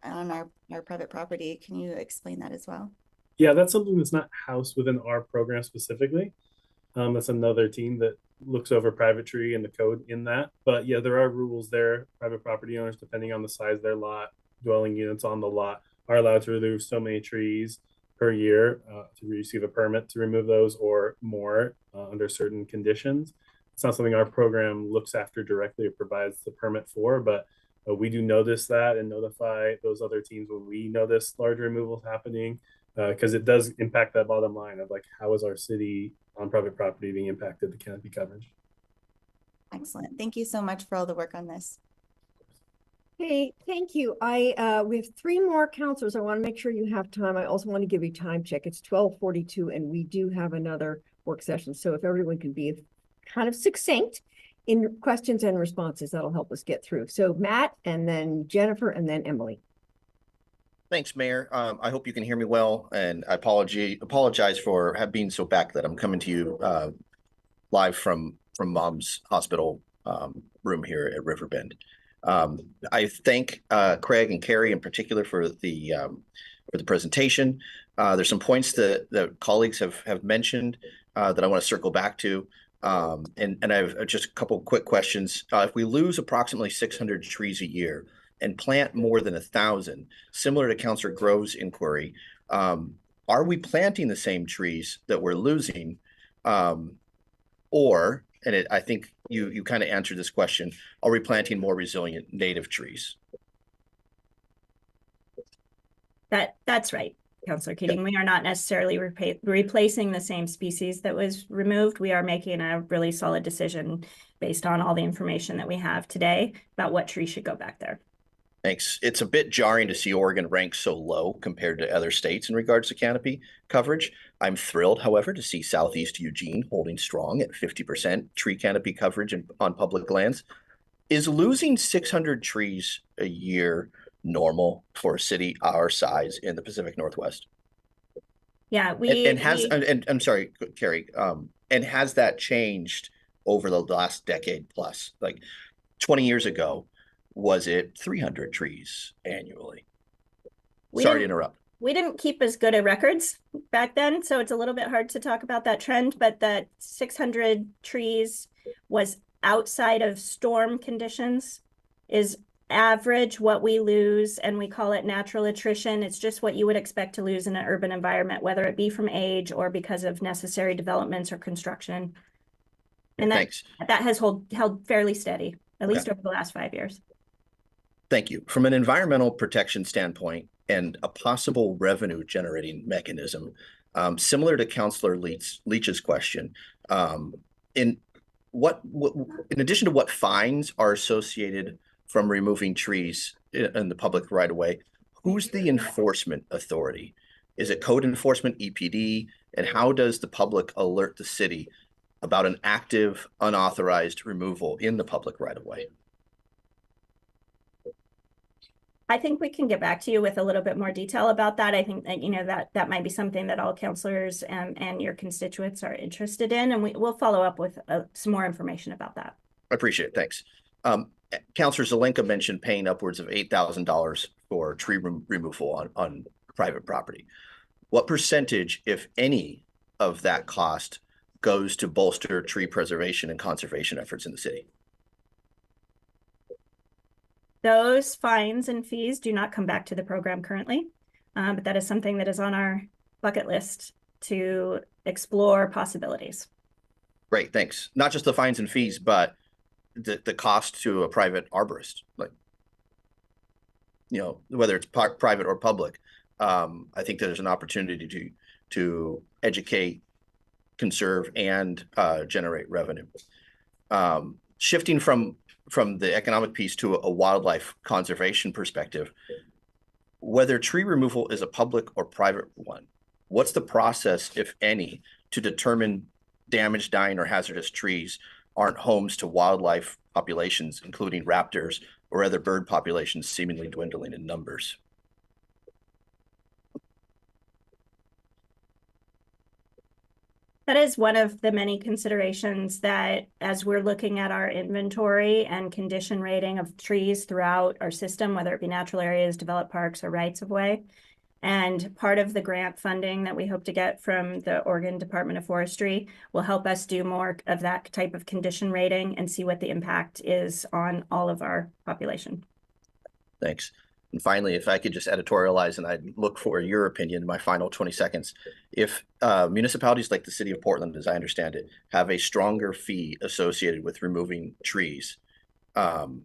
our private property. Can you explain that as well? Yeah, that's something that's not housed within our program specifically. That's another team that looks over private tree and the code in that. But yeah, there are rules there. Private property owners, depending on the size of their lot, dwelling units on the lot, are allowed to remove so many trees per year to receive a permit to remove those, or more under certain conditions. It's not something our program looks after directly or provides the permit for, but we do notice that and notify those other teams when we notice large removals happening, because it does impact that bottom line of, like, how is our city on private property being impacted, the canopy coverage. Excellent. Thank you so much for all the work on this. Hey, thank you. We have 3 more counselors. I want to make sure you have time. I also want to give you time check. It's 12:42 and we do have another work session. So if everyone can be kind of succinct in questions and responses, that'll help us get through. So Matt, and then Jennifer, and then Emily. Thanks, Mayor. I hope you can hear me well, and I apologize for being so back that I'm coming to you live from Mom's hospital room here at Riverbend. I thank Craig and Carrie in particular for the presentation. There's some points that colleagues have mentioned that I want to circle back to, and I have just a couple quick questions. If we lose approximately 600 trees a year and plant more than 1,000, similar to Councilor Grove's inquiry, are we planting the same trees that we're losing, or, and I think you kind of answered this question, are we planting more resilient native trees? That's right, Councilor Keating. We are not necessarily replacing the same species that was removed. We are making a really solid decision based on all the information that we have today about what tree should go back there. Thanks. It's a bit jarring to see Oregon rank so low compared to other states in regards to canopy coverage. I'm thrilled, however, to see Southeast Eugene holding strong at 50% tree canopy coverage on public lands. Is losing 600 trees a year normal for a city our size in the Pacific Northwest? Yeah, and I'm sorry, Carrie, and has that changed over the last decade plus? Like 20 years ago, was it 300 trees annually? Sorry to interrupt. We didn't keep as good of records back then, so it's a little bit hard to talk about that trend, but that 600 trees was outside of storm conditions is average what we lose, and we call it natural attrition. It's just what you would expect to lose in an urban environment, whether it be from age or because of necessary developments or construction. And that has held fairly steady, at least over the last 5 years. Thank you. From an environmental protection standpoint and a possible revenue generating mechanism, Similar to Councilor Leach's question, in addition to what fines are associated from removing trees in the public right of way, who's the enforcement authority? Is it code enforcement, EPD? And how does the public alert the city about an active, unauthorized removal in the public right of way? I think we can get back to you with a little bit more detail about that. I think that, you know, that might be something that all councilors and your constituents are interested in, and we'll follow up with some more information about that. I appreciate it. Thanks. Councilor Zelenka mentioned paying upwards of $8,000 for tree removal on private property. What percentage, if any, of that cost goes to bolster tree preservation and conservation efforts in the city? Those fines and fees do not come back to the program currently, but that is something that is on our bucket list to explore possibilities. Great, thanks. Not just the fines and fees, but the cost to a private arborist, like, you know, whether it's private or public. I think there's an opportunity to educate, conserve, and generate revenue. Shifting from the economic piece to a wildlife conservation perspective, whether tree removal is a public or private one, what's the process, if any, to determine damaged, dying, or hazardous trees aren't homes to wildlife populations, including raptors or other bird populations seemingly dwindling in numbers? That is one of the many considerations that, as we're looking at our inventory and condition rating of trees throughout our system, whether it be natural areas, developed parks, or rights of way. And part of the grant funding that we hope to get from the Oregon Department of Forestry will help us do more of that type of condition rating and see what the impact is on all of our population. Thanks. And finally, if I could just editorialize, and I'd look for your opinion in my final 20 seconds. If municipalities like the city of Portland, as I understand it, have a stronger fee associated with removing trees, can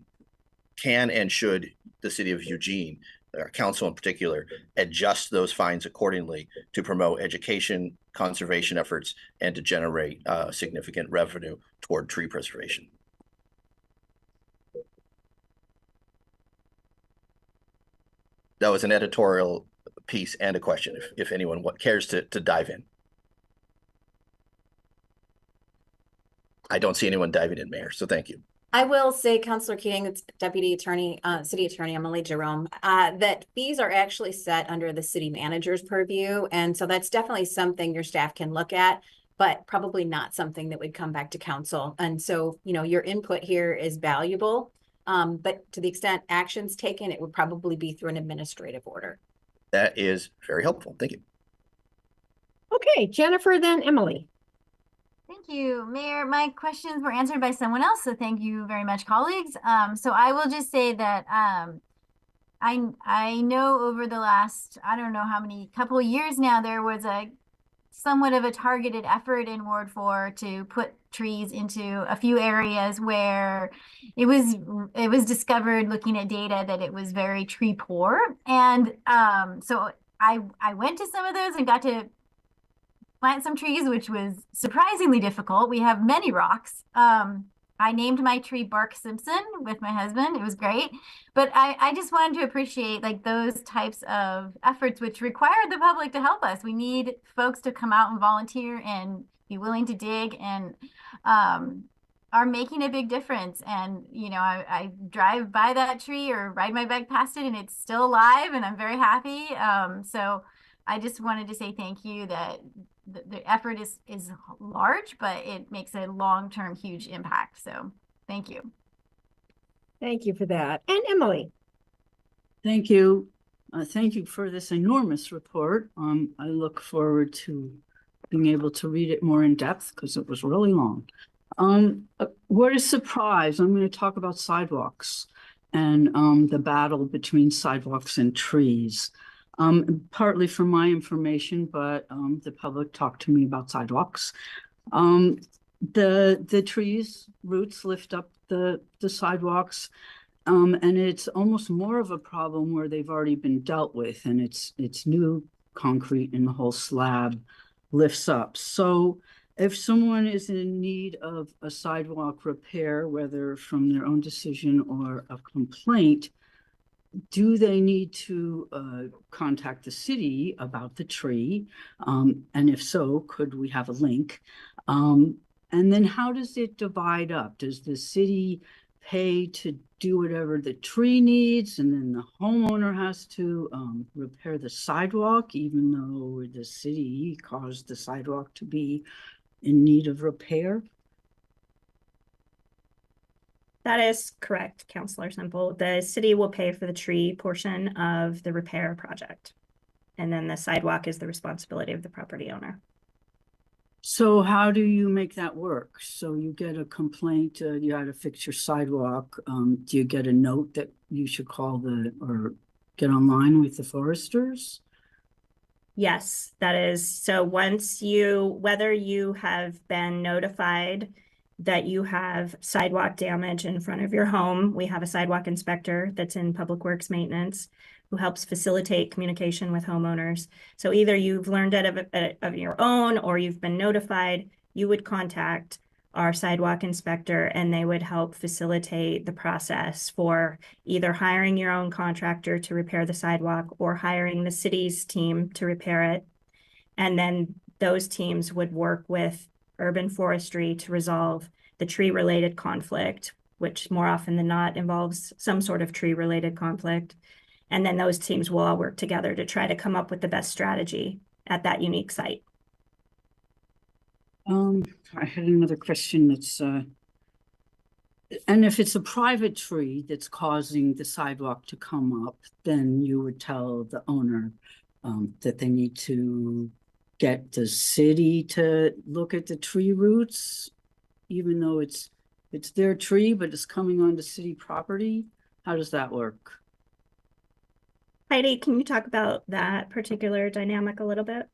and should the city of Eugene, our council in particular, adjust those fines accordingly to promote education, conservation efforts, and to generate significant revenue toward tree preservation? That was an editorial piece and a question, if anyone cares to dive in. I don't see anyone diving in, Mayor, so thank you. I will say, Councilor Keating, it's Deputy Attorney, City Attorney Emily Jerome, that fees are actually set under the city manager's purview. And so that's definitely something your staff can look at, but probably not something that would come back to council. And so, you know, your input here is valuable. But to the extent actions taken, it would probably be through an administrative order. That is very helpful. Thank you. Okay, Jennifer, then Emily. Thank you, Mayor. My questions were answered by someone else, so thank you very much, colleagues. So I will just say that I know over the last, I don't know how many, couple of years now, there was a somewhat of a targeted effort in Ward 4 to put trees into a few areas where it was discovered, looking at data, that it was very tree poor. And so I went to some of those and got to plant some trees, which was surprisingly difficult. We have many rocks. I named my tree Bark Simpson with my husband. It was great. But I just wanted to appreciate like those types of efforts which require the public to help us. We need folks to come out and volunteer and be willing to dig, and are making a big difference. And, you know, I drive by that tree or ride my bike past it and it's still alive, and I'm very happy. So I just wanted to say thank you, that the effort is large, but it makes a long-term huge impact. So thank you. Thank you for that. And Emily. Thank you. Thank you for this enormous report. I look forward to being able to read it more in depth because it was really long. What a surprise. I'm going to talk about sidewalks and the battle between sidewalks and trees. Partly from my information, but the public talked to me about sidewalks. The trees roots lift up the sidewalks, and it's almost more of a problem where they've already been dealt with, and it's new concrete and the whole slab lifts up. So if someone is in need of a sidewalk repair, whether from their own decision or a complaint, do they need to contact the city about the tree? And if so, could we have a link? And then how does it divide up? Does the city pay to do whatever the tree needs, and then the homeowner has to repair the sidewalk, even though the city caused the sidewalk to be in need of repair? That is correct, Counselor Semple. The city will pay for the tree portion of the repair project. And then the sidewalk is the responsibility of the property owner. So how do you make that work? So you get a complaint, you had to fix your sidewalk. Do you get a note that you should call or get online with the foresters? Yes, that is. So whether you have been notified that you have sidewalk damage in front of your home, we have a sidewalk inspector that's in Public Works Maintenance who helps facilitate communication with homeowners. So either you've learned it of your own or you've been notified, you would contact our sidewalk inspector and they would help facilitate the process for either hiring your own contractor to repair the sidewalk or hiring the city's team to repair it. And then those teams would work with urban forestry to resolve the tree-related conflict, which more often than not involves some sort of tree-related conflict. And then those teams will all work together to try to come up with the best strategy at that unique site. I had another question that's, and if it's a private tree that's causing the sidewalk to come up, then you would tell the owner that they need to get the city to look at the tree roots, even though it's their tree, but it's coming onto city property. How does that work? Heidi, can you talk about that particular dynamic a little bit?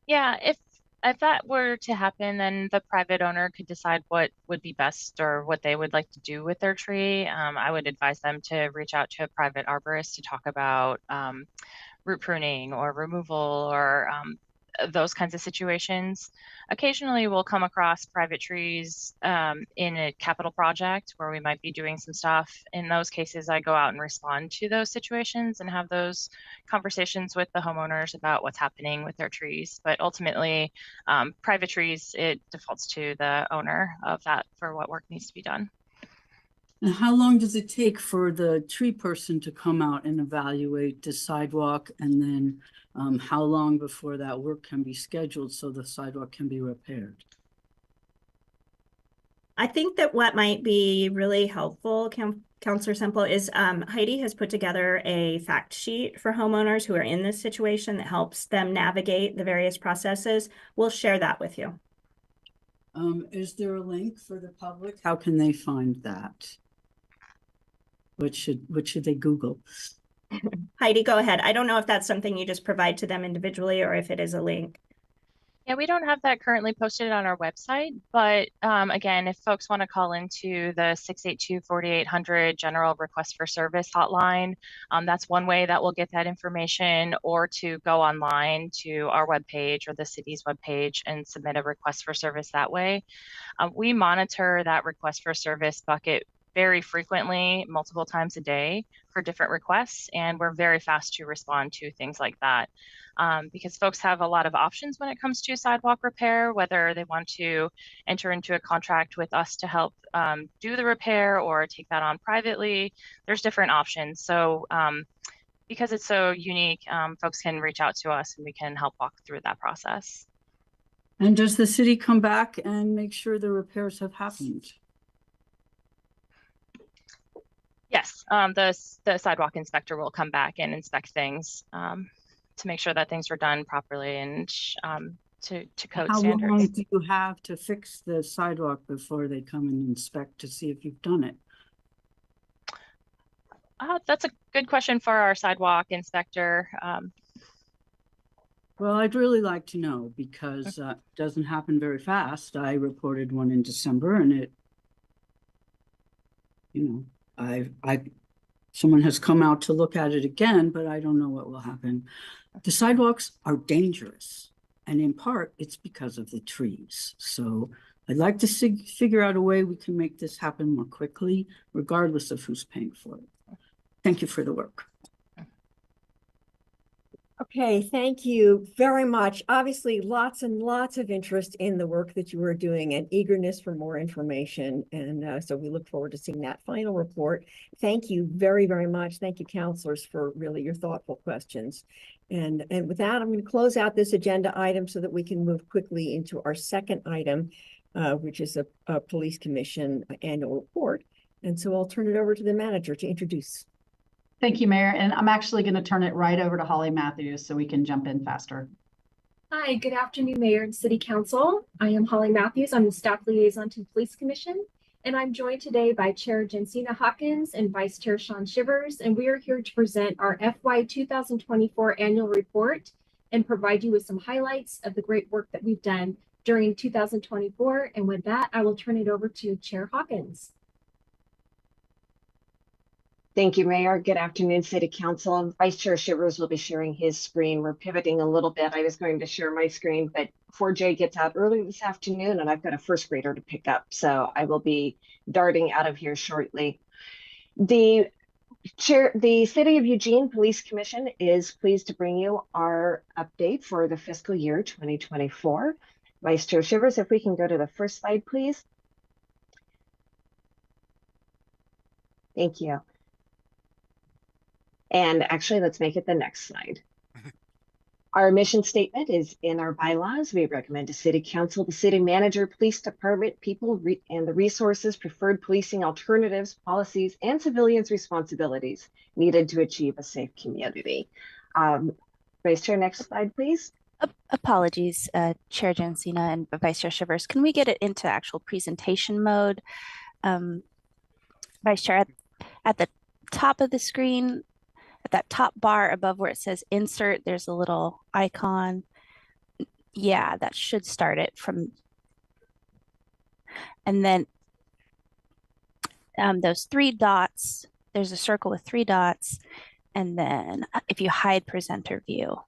Yeah, if that were to happen, then the private owner could decide what would be best or what they would like to do with their tree. I would advise them to reach out to a private arborist to talk about root pruning or removal or those kinds of situations. Occasionally we'll come across private trees in a capital project where we might be doing some stuff. In those cases, I go out and respond to those situations and have those conversations with the homeowners about what's happening with their trees. But ultimately, private trees, it defaults to the owner of that for what work needs to be done. And how long does it take for the tree person to come out and evaluate the sidewalk? And then how long before that work can be scheduled so the sidewalk can be repaired? I think that what might be really helpful, Counselor Semple, is Heidi has put together a fact sheet for homeowners who are in this situation that helps them navigate the various processes. We'll share that with you. Is there a link for the public? How can they find that? What should they Google? Heidi, go ahead. I don't know if that's something you just provide to them individually or if it is a link. Yeah, we don't have that currently posted on our website, but again, if folks want to call into the 682-4800 general request for service hotline, that's one way that we'll get that information, or to go online to our webpage or the city's webpage and submit a request for service that way. We monitor that request for service bucket very frequently, multiple times a day for different requests, and we're very fast to respond to things like that. Because folks have a lot of options when it comes to sidewalk repair, whether they want to enter into a contract with us to help do the repair or take that on privately. There's different options. So because it's so unique, folks can reach out to us and we can help walk through that process. And does the city come back and make sure the repairs have happened? Yes, the sidewalk inspector will come back and inspect things to make sure that things are done properly and to code standards. How long do you have to fix the sidewalk before they come and inspect to see if you've done it? That's a good question for our sidewalk inspector. Well, I'd really like to know, because it doesn't happen very fast. I reported one in December, and it, you know, I Someone has come out to look at it again, but I don't know what will happen. The sidewalks are dangerous, and in part, it's because of the trees. So I'd like to figure out a way we can make this happen more quickly, regardless of who's paying for it. Thank you for the work. Okay, thank you very much. Obviously, lots and lots of interest in the work that you are doing and eagerness for more information. And so we look forward to seeing that final report. Thank you very, very much. Thank you, counselors, for really your thoughtful questions. And with that, I'm going to close out this agenda item so that we can move quickly into our second item, which is a police commission annual report. And so I'll turn it over to the manager to introduce. Thank you, Mayor. And I'm actually going to turn it right over to Holly Matthews so we can jump in faster. Hi, good afternoon, Mayor and City Council. I am Holly Matthews. I'm the Staff Liaison to the Police Commission, and I'm joined today by Chair Jensina Hawkins and Vice Chair Sean Shivers, and we are here to present our FY 2024 annual report and provide you with some highlights of the great work that we've done during 2024. And with that, I will turn it over to Chair Hawkins. Thank you, Mayor. Good afternoon, City Council. Vice Chair Shivers will be sharing his screen. We're pivoting a little bit. I was going to share my screen, but 4J gets out early this afternoon and I've got a first grader to pick up. So I will be darting out of here shortly. The City of Eugene Police Commission is pleased to bring you our update for the fiscal year 2024. Vice Chair Shivers, if we can go to the first slide, please. Thank you. And actually, let's make it the next slide. Our mission statement is in our bylaws. We recommend to City Council, the City Manager, Police Department, people, and the resources, preferred policing alternatives, policies, and civilians' responsibilities needed to achieve a safe community. Vice Chair, next slide, please. Apologies, Chair Jensina and Vice Chair Shivers. Can we get it into actual presentation mode? Vice Chair, at the top of the screen, at that top bar above where it says insert, there's a little icon. Yeah, that should start it from. And then those 3 dots, there's a circle with 3 dots. And then if you hide presenter view.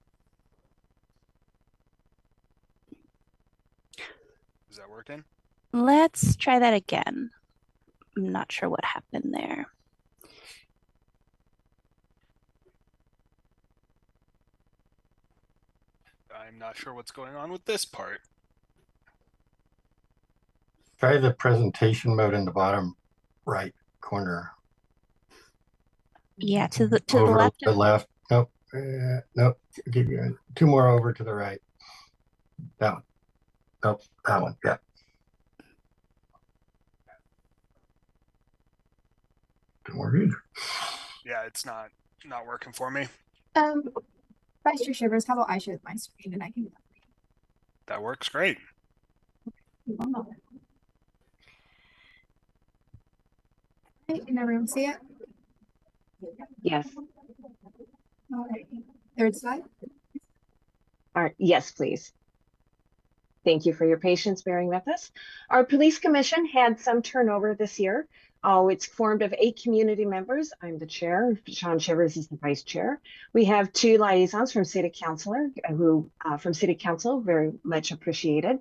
Is that working? Let's try that again. I'm not sure what happened there. I'm not sure what's going on with this part. Try the presentation mode in the bottom right corner. Yeah, to the Over left. to the left. Nope. Nope. Keep going. 2 more over to the right. That one. Nope. That one. Yeah. Don't worry either. Yeah, it's not working for me. Vice Chair Shivers, how about I share my screen and I can do that for you? That works great. One moment. Okay, can everyone see it? Yes. All right. Third slide. All right. Yes, please. Thank you for your patience bearing with us. Our police commission had some turnover this year. It's formed of 8 community members. I'm the chair. Sean Shivers is the vice chair. We have 2 liaisons from City Councilor, from City Council, very much appreciated.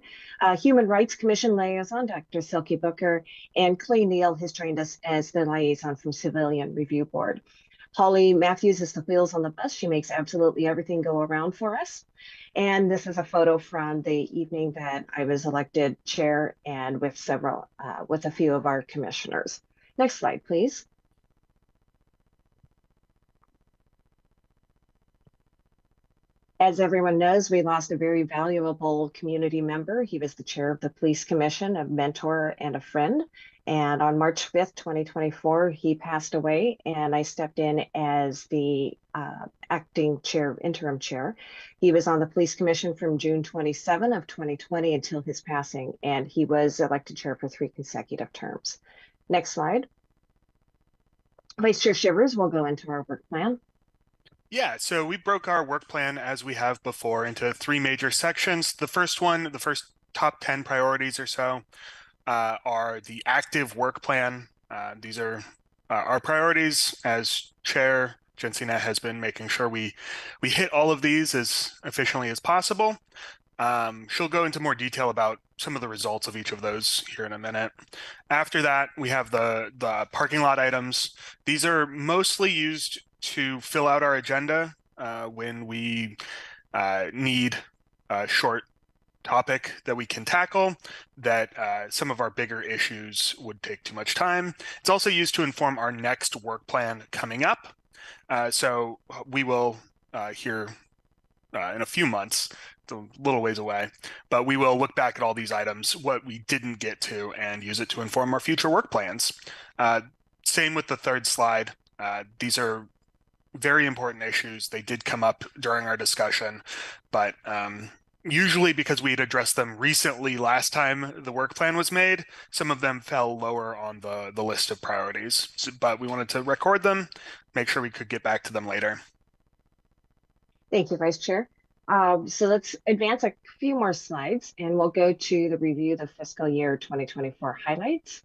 Human Rights Commission liaison, Dr. Silky Booker, and Clay Neal has joined us as the liaison from Civilian Review Board. Holly Matthews is the wheels on the bus. She makes absolutely everything go around for us. And this is a photo from the evening that I was elected chair and with a few of our commissioners. Next slide, please. As everyone knows, we lost a very valuable community member. He was the chair of the police commission, a mentor and a friend. And on March 5th, 2024, he passed away and I stepped in as the acting chair, interim chair. He was on the police commission from June 27 of 2020 until his passing, and he was elected chair for 3 consecutive terms. Next slide. Vice Chair Shivers will go into our work plan. Yeah, so we broke our work plan as we have before into 3 major sections. The first top 10 priorities or so are the active work plan. These are our priorities as chair, Jensina has been making sure we hit all of these as efficiently as possible. She'll go into more detail about some of the results of each of those here in a minute. After that, we have the parking lot items. These are mostly used to fill out our agenda when we need a short topic that we can tackle that some of our bigger issues would take too much time. It's also used to inform our next work plan coming up. So we will hear in a few months, it's a little ways away, but we will look back at all these items, what we didn't get to, and use it to inform our future work plans. Same with the third slide. These are very important issues. They did come up during our discussion, but usually because we had addressed them recently last time the work plan was made, some of them fell lower on the list of priorities. But we wanted to record them, make sure we could get back to them later. Thank you, Vice Chair. So let's advance a few more slides and we'll go to the review of the fiscal year 2024 highlights.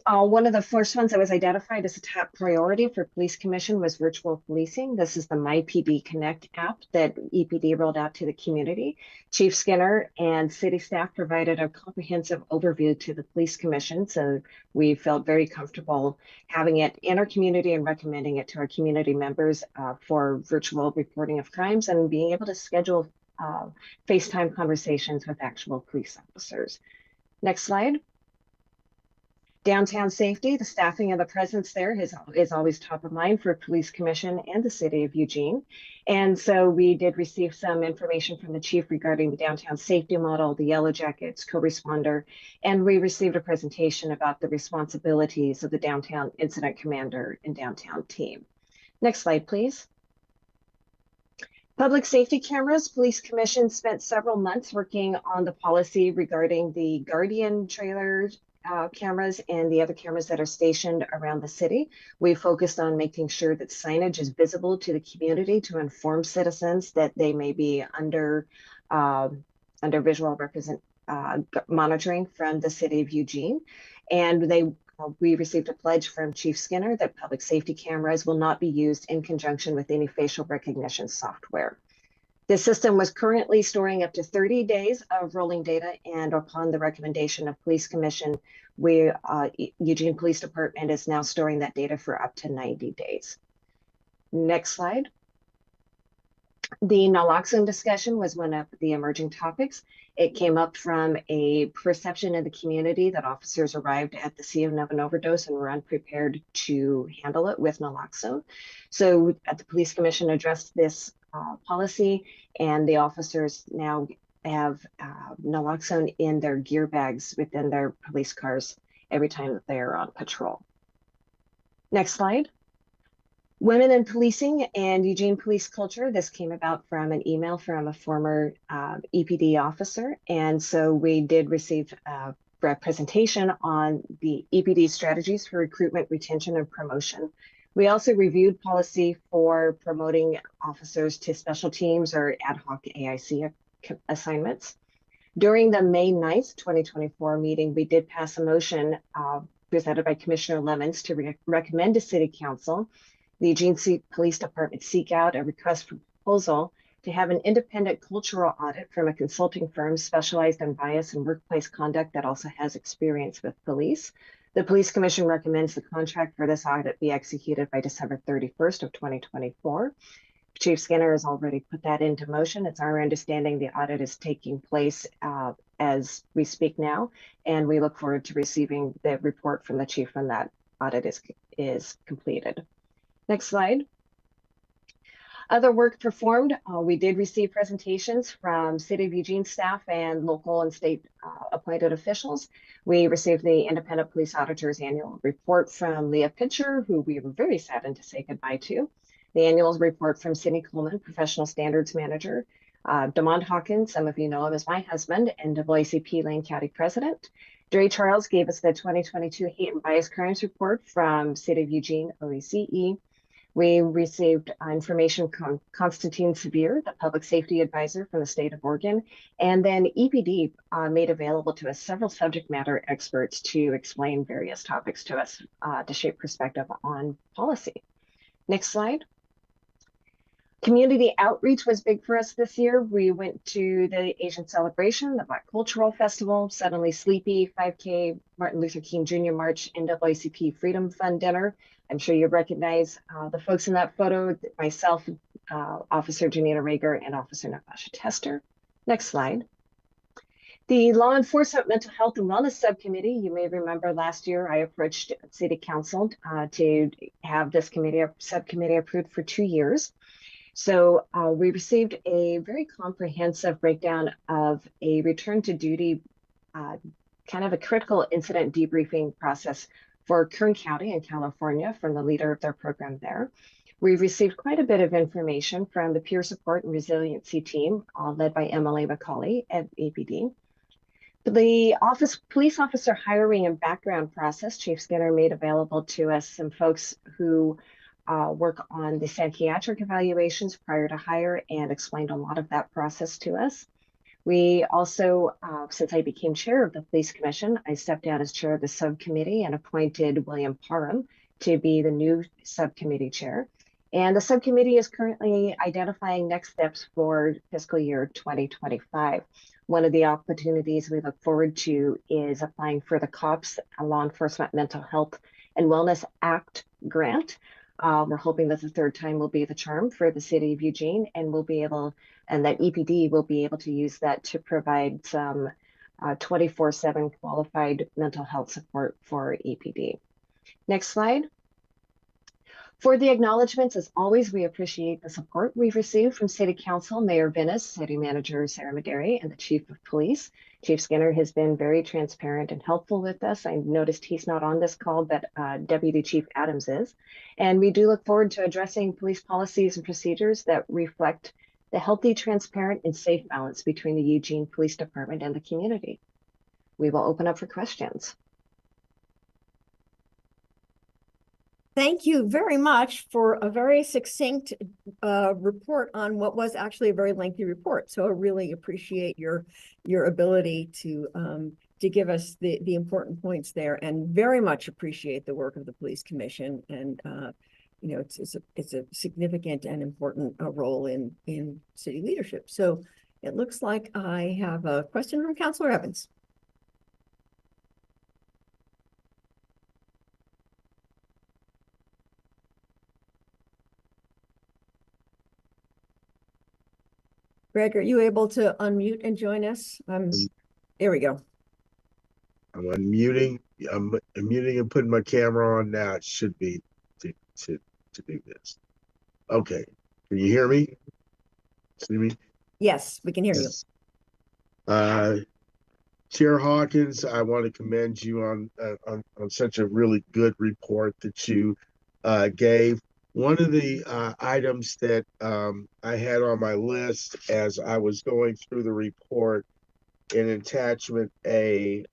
One of the first ones that was identified as a top priority for Police Commission was virtual policing. This is the MyPD Connect app that EPD rolled out to the community. Chief Skinner and city staff provided a comprehensive overview to the Police Commission, so we felt very comfortable having it in our community and recommending it to our community members for virtual reporting of crimes and being able to schedule FaceTime conversations with actual police officers. Next slide. Downtown safety, the staffing and the presence there is always top of mind for Police Commission and the City of Eugene. And so we did receive some information from the chief regarding the downtown safety model, the Yellow Jackets, co-responder, and we received a presentation about the responsibilities of the downtown incident commander and downtown team. Next slide, please. Public safety cameras, Police Commission spent several months working on the policy regarding the Guardian trailers, cameras and the other cameras that are stationed around the city. We focused on making sure that signage is visible to the community to inform citizens that they may be under visual monitoring from the City of Eugene. And we received a pledge from Chief Skinner that public safety cameras will not be used in conjunction with any facial recognition software. The system was currently storing up to 30 days of rolling data, and upon the recommendation of Police Commission, Eugene Police Department is now storing that data for up to 90 days. Next slide. The naloxone discussion was one of the emerging topics. It came up from a perception in the community that officers arrived at the scene of an overdose and were unprepared to handle it with naloxone. So the Police Commission addressed this policy, and the officers now have naloxone in their gear bags within their police cars every time that they are on patrol. Next slide. Women in policing and Eugene police culture. This came about from an email from a former EPD officer. And so we did receive a presentation on the EPD strategies for recruitment, retention, and promotion. We also reviewed policy for promoting officers to special teams or ad hoc AIC assignments. During the May 9th, 2024 meeting, we did pass a motion presented by Commissioner Lemons to recommend to City Council the Eugene Police Department seek out a request for proposal to have an independent cultural audit from a consulting firm specialized in bias and workplace conduct that also has experience with police. The Police Commission recommends the contract for this audit be executed by December 31st of 2024. Chief Skinner has already put that into motion. It's our understanding the audit is taking place as we speak now, and we look forward to receiving the report from the chief when that audit is completed. Next slide. Other work performed, we did receive presentations from City of Eugene staff and local and state appointed officials. We received the Independent Police Auditor's annual report from Leah Pitcher, who we were very saddened to say goodbye to. The annual report from Sidney Coleman, Professional Standards Manager. Damond Hawkins, some of you know him as my husband, and NAACP Lane County President. Dre Charles gave us the 2022 Hate and Bias Crimes Report from City of Eugene OECE. We received information from Constantine Severe, the public safety advisor from the state of Oregon, and then EPD made available to us several subject matter experts to explain various topics to us to shape perspective on policy. Next slide. Community outreach was big for us this year. We went to the Asian Celebration, the Black Cultural Festival, Suddenly Sleepy, 5K, Martin Luther King Jr. March, NAACP Freedom Fund Dinner. I'm sure you recognize the folks in that photo, myself, Officer Janita Rager, and Officer Natasha Tester. Next slide. The Law Enforcement Mental Health and Wellness Subcommittee, you may remember last year I approached City Council to have this subcommittee approved for 2 years. So we received a very comprehensive breakdown of a return to duty, kind of a critical incident debriefing process for Kern County in California from the leader of their program there. We received quite a bit of information from the peer support and resiliency team, led by Emily McCauley at APD. The police officer hiring and background process, Chief Skinner made available to us some folks who work on the psychiatric evaluations prior to hire and explained a lot of that process to us. We also, since I became chair of the Police Commission, I stepped down as chair of the subcommittee and appointed William Parham to be the new subcommittee chair. And the subcommittee is currently identifying next steps for fiscal year 2025. One of the opportunities we look forward to is applying for the COPS, Law Enforcement Mental Health and Wellness Act grant. We're hoping that the third time will be the charm for the city of Eugene, and we'll be able, and that EPD will be able to use that to provide some 24/7 qualified mental health support for EPD. Next slide. For the acknowledgements, as always, we appreciate the support we've received from City Council, Mayor Venus, City Manager Sarah Maderi, and the Chief of Police. Chief Skinner has been very transparent and helpful with us. I noticed he's not on this call, but Deputy Chief Adams is. And we do look forward to addressing police policies and procedures that reflect the healthy, transparent, and safe balance between the Eugene Police Department and the community. We will open up for questions. Thank you very much for a very succinct report on what was actually a very lengthy report. So I really appreciate your ability to give us the important points there, and very much appreciate the work of the Police Commission. And you know, it's a significant and important role in city leadership. So it looks like I have a question from Councilor Evans. Greg, are you able to unmute and join us? There we go. I'm unmuting. I'm muting and putting my camera on now. It should be to do this. Okay. Can you hear me? See me? Yes, we can hear you. Chair Hawkins, I want to commend you on such a really good report that you gave. One of the items that I had on my list as I was going through the report in attachment A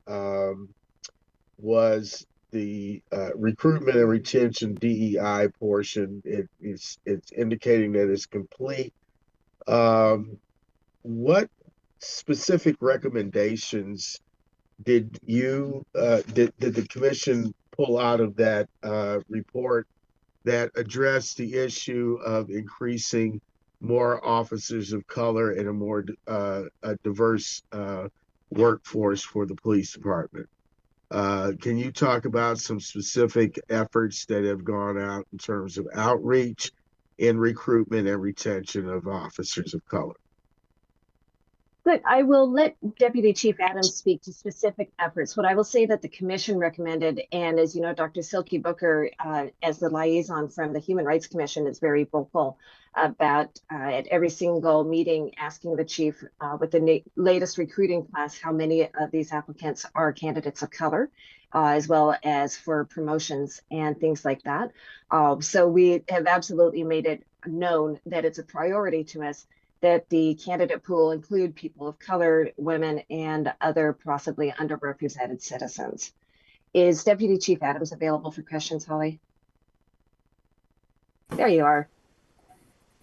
was the recruitment and retention DEI portion. It's indicating that it's complete. What specific recommendations did the commission pull out of that report that address the issue of increasing more officers of color and a more diverse workforce for the police department? Can you talk about some specific efforts that have gone out in terms of outreach in recruitment and retention of officers of color? Good. I will let Deputy Chief Adams speak to specific efforts. What I will say that the commission recommended, and as you know, Dr. Silky Booker, as the liaison from the Human Rights Commission, is very vocal about at every single meeting asking the chief with the latest recruiting class how many of these applicants are candidates of color, as well as for promotions and things like that. So we have absolutely made it known that it's a priority to us that the candidate pool include people of color, women, and other possibly underrepresented citizens. Is Deputy Chief Adams available for questions, Holly? There you are.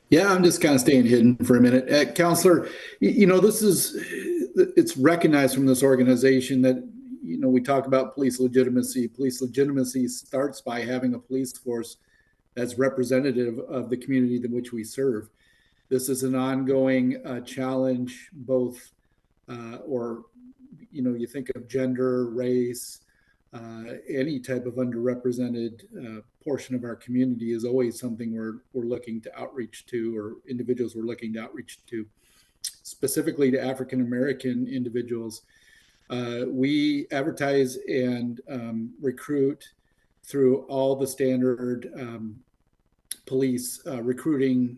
Yeah, I'm just kind of staying hidden for a minute. Counselor, it's recognized from this organization that, we talk about police legitimacy. Police legitimacy starts by having a police force that's representative of the community in which we serve. This is an ongoing challenge, both, you think of gender, race, any type of underrepresented portion of our community is always something we're looking to outreach to, or individuals we're looking to outreach to. Specifically to African American individuals, we advertise and recruit through all the standard police recruiting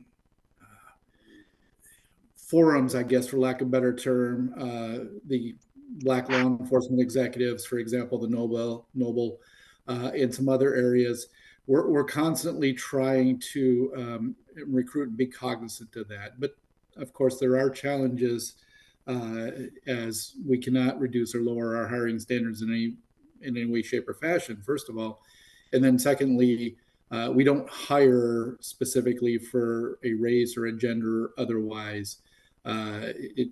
forums, I guess, for lack of a better term. The Black law enforcement executives, for example, the Noble, and some other areas. We're constantly trying to recruit and be cognizant of that. But of course, there are challenges as we cannot reduce or lower our hiring standards in any way, shape, or fashion, first of all. And then secondly, we don't hire specifically for a race or a gender or otherwise.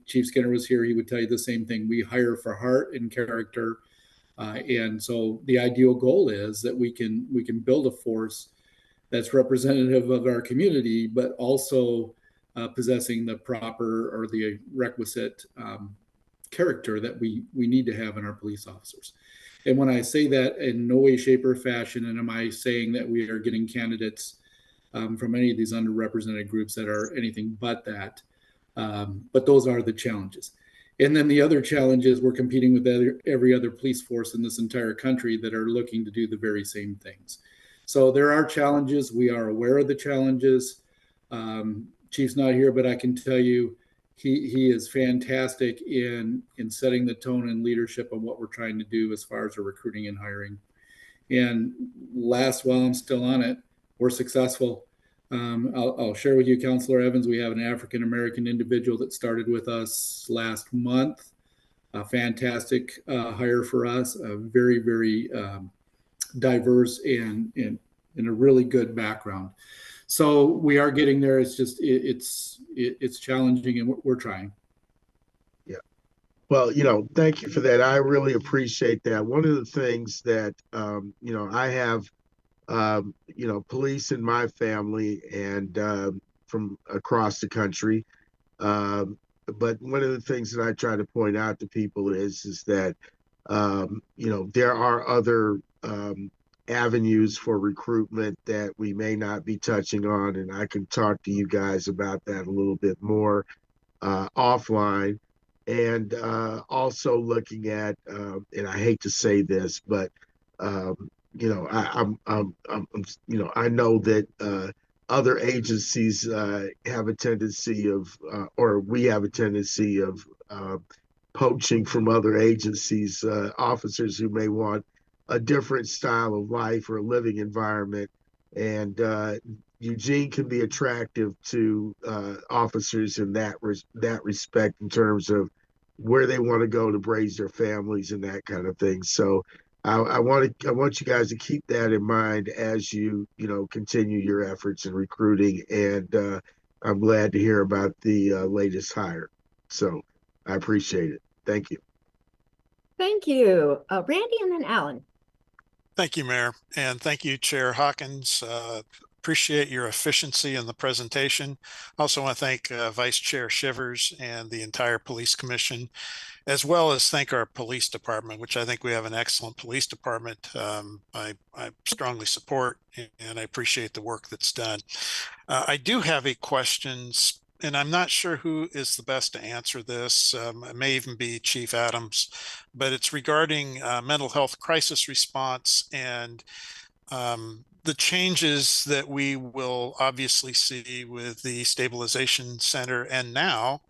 Chief Skinner was here, he would tell you the same thing. We hire for heart and character. And so the ideal goal is that we can build a force that's representative of our community, but also possessing the proper or the requisite character that we need to have in our police officers. And when I say that, in no way, shape, or fashion, and am I saying that we are getting candidates from any of these underrepresented groups that are anything but that. But those are the challenges. And then the other challenge is we're competing with every other police force in this entire country that are looking to do the very same things. So there are challenges. We are aware of the challenges. Chief's not here, but I can tell you he is fantastic in setting the tone and leadership of what we're trying to do as far as our recruiting and hiring. And last, while I'm still on it, we're successful. I'll share with you, Counselor Evans, we have an African-American individual that started with us last month. A fantastic hire for us, a very, very diverse and a really good background. So we are getting there. It's just, it's challenging, and we're trying. Yeah. Well, thank you for that. I really appreciate that. One of the things that, I have, police in my family and from across the country. But one of the things that I try to point out to people is that, there are other avenues for recruitment that we may not be touching on. And I can talk to you guys about that a little bit more offline. And also looking at, and I hate to say this, but I know that other agencies have a tendency of, or we have a tendency of poaching from other agencies, officers who may want a different style of life or a living environment. And Eugene can be attractive to officers in that respect, in terms of where they want to go to raise their families and that kind of thing. So I want you guys to keep that in mind as you continue your efforts in recruiting. And I'm glad to hear about the latest hire. So I appreciate it. Thank you. Thank you. Randy and then Alan. Thank you, Mayor. And thank you, Chair Hawkins. Appreciate your efficiency in the presentation. Also want to thank Vice Chair Shivers and the entire Police Commission, as well as thank our police department, which I think we have an excellent police department. I strongly support, and I appreciate the work that's done. I do have a question, and I'm not sure who is the best to answer this. It may even be Chief Adams, but it's regarding mental health crisis response and the changes that we will obviously see with the stabilization center and now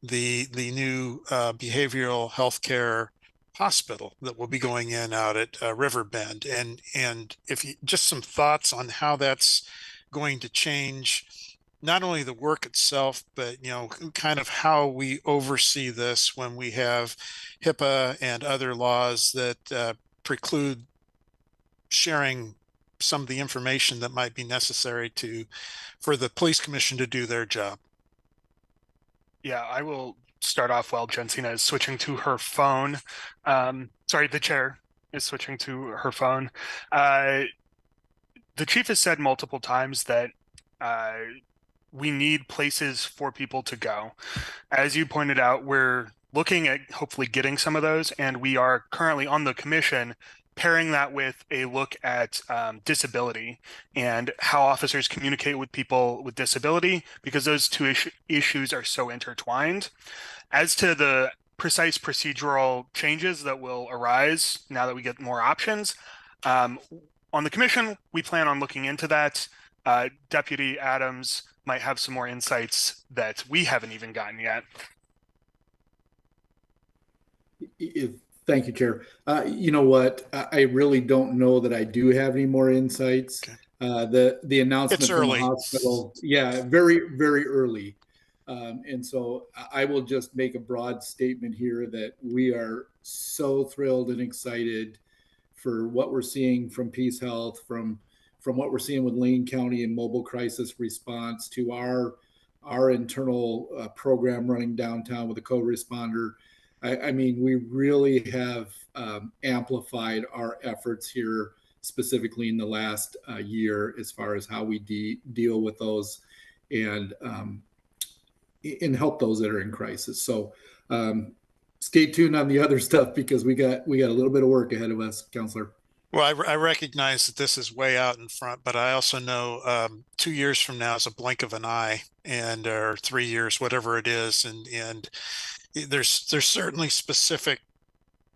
the new behavioral health care hospital that will be going in out at Riverbend. And if you just some thoughts on how that's going to change not only the work itself, but kind of how we oversee this when we have HIPAA and other laws that preclude sharing some of the information that might be necessary for the police commission to do their job. Yeah, I will start off while Jensina is switching to her phone. Sorry, the chair is switching to her phone. The chief has said multiple times that we need places for people to go. As you pointed out, we're looking at hopefully getting some of those, and we are currently on the commission pairing that with a look at disability and how officers communicate with people with disability, because those two issues are so intertwined. As to the precise procedural changes that will arise now that we get more options, on the commission, we plan on looking into that. Deputy Adams might have some more insights that we haven't even gotten yet. Thank you, Chair. You know what? I really don't know that I do have any more insights. The announcement It's from early. the hospital, yeah, very, very early. And so I will just make a broad statement here that we are so thrilled and excited for what we're seeing from Peace Health, from what we're seeing with Lane County and mobile crisis response, to our internal program running downtown with a co-responder. I mean, we really have amplified our efforts here, specifically in the last year, as far as how we deal with those and help those that are in crisis. So stay tuned on the other stuff, because we got a little bit of work ahead of us, Counselor. Well, I recognize that this is way out in front, but I also know 2 years from now is a blink of an eye, or 3 years, whatever it is, and there's certainly specific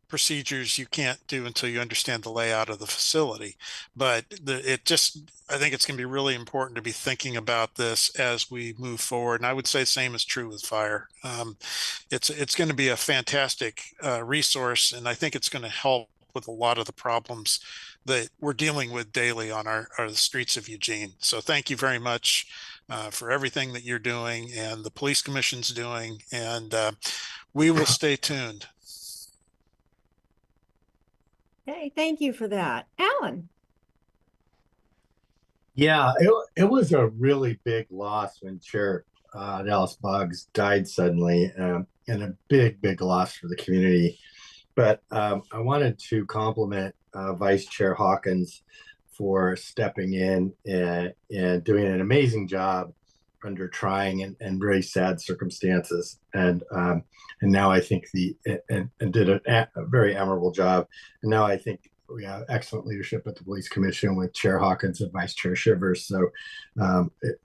procedures you can't do until you understand the layout of the facility. But I think it's going to be really important to be thinking about this as we move forward. And I would say the same is true with fire. It's going to be a fantastic resource, and I think it's going to help with a lot of the problems that we're dealing with daily on the streets of Eugene. So thank you very much for everything that you're doing and the police commission's doing, and we will stay tuned. Okay, thank you for that. Alan. Yeah, it was a really big loss when Chair Dallas Boggs died suddenly, and a big loss for the community. But I wanted to compliment Vice Chair Hawkins for stepping in and doing an amazing job under trying and very sad circumstances. And now I think and did a very admirable job. And now I think we have excellent leadership at the Police Commission with Chair Hawkins and Vice Chair Shivers. So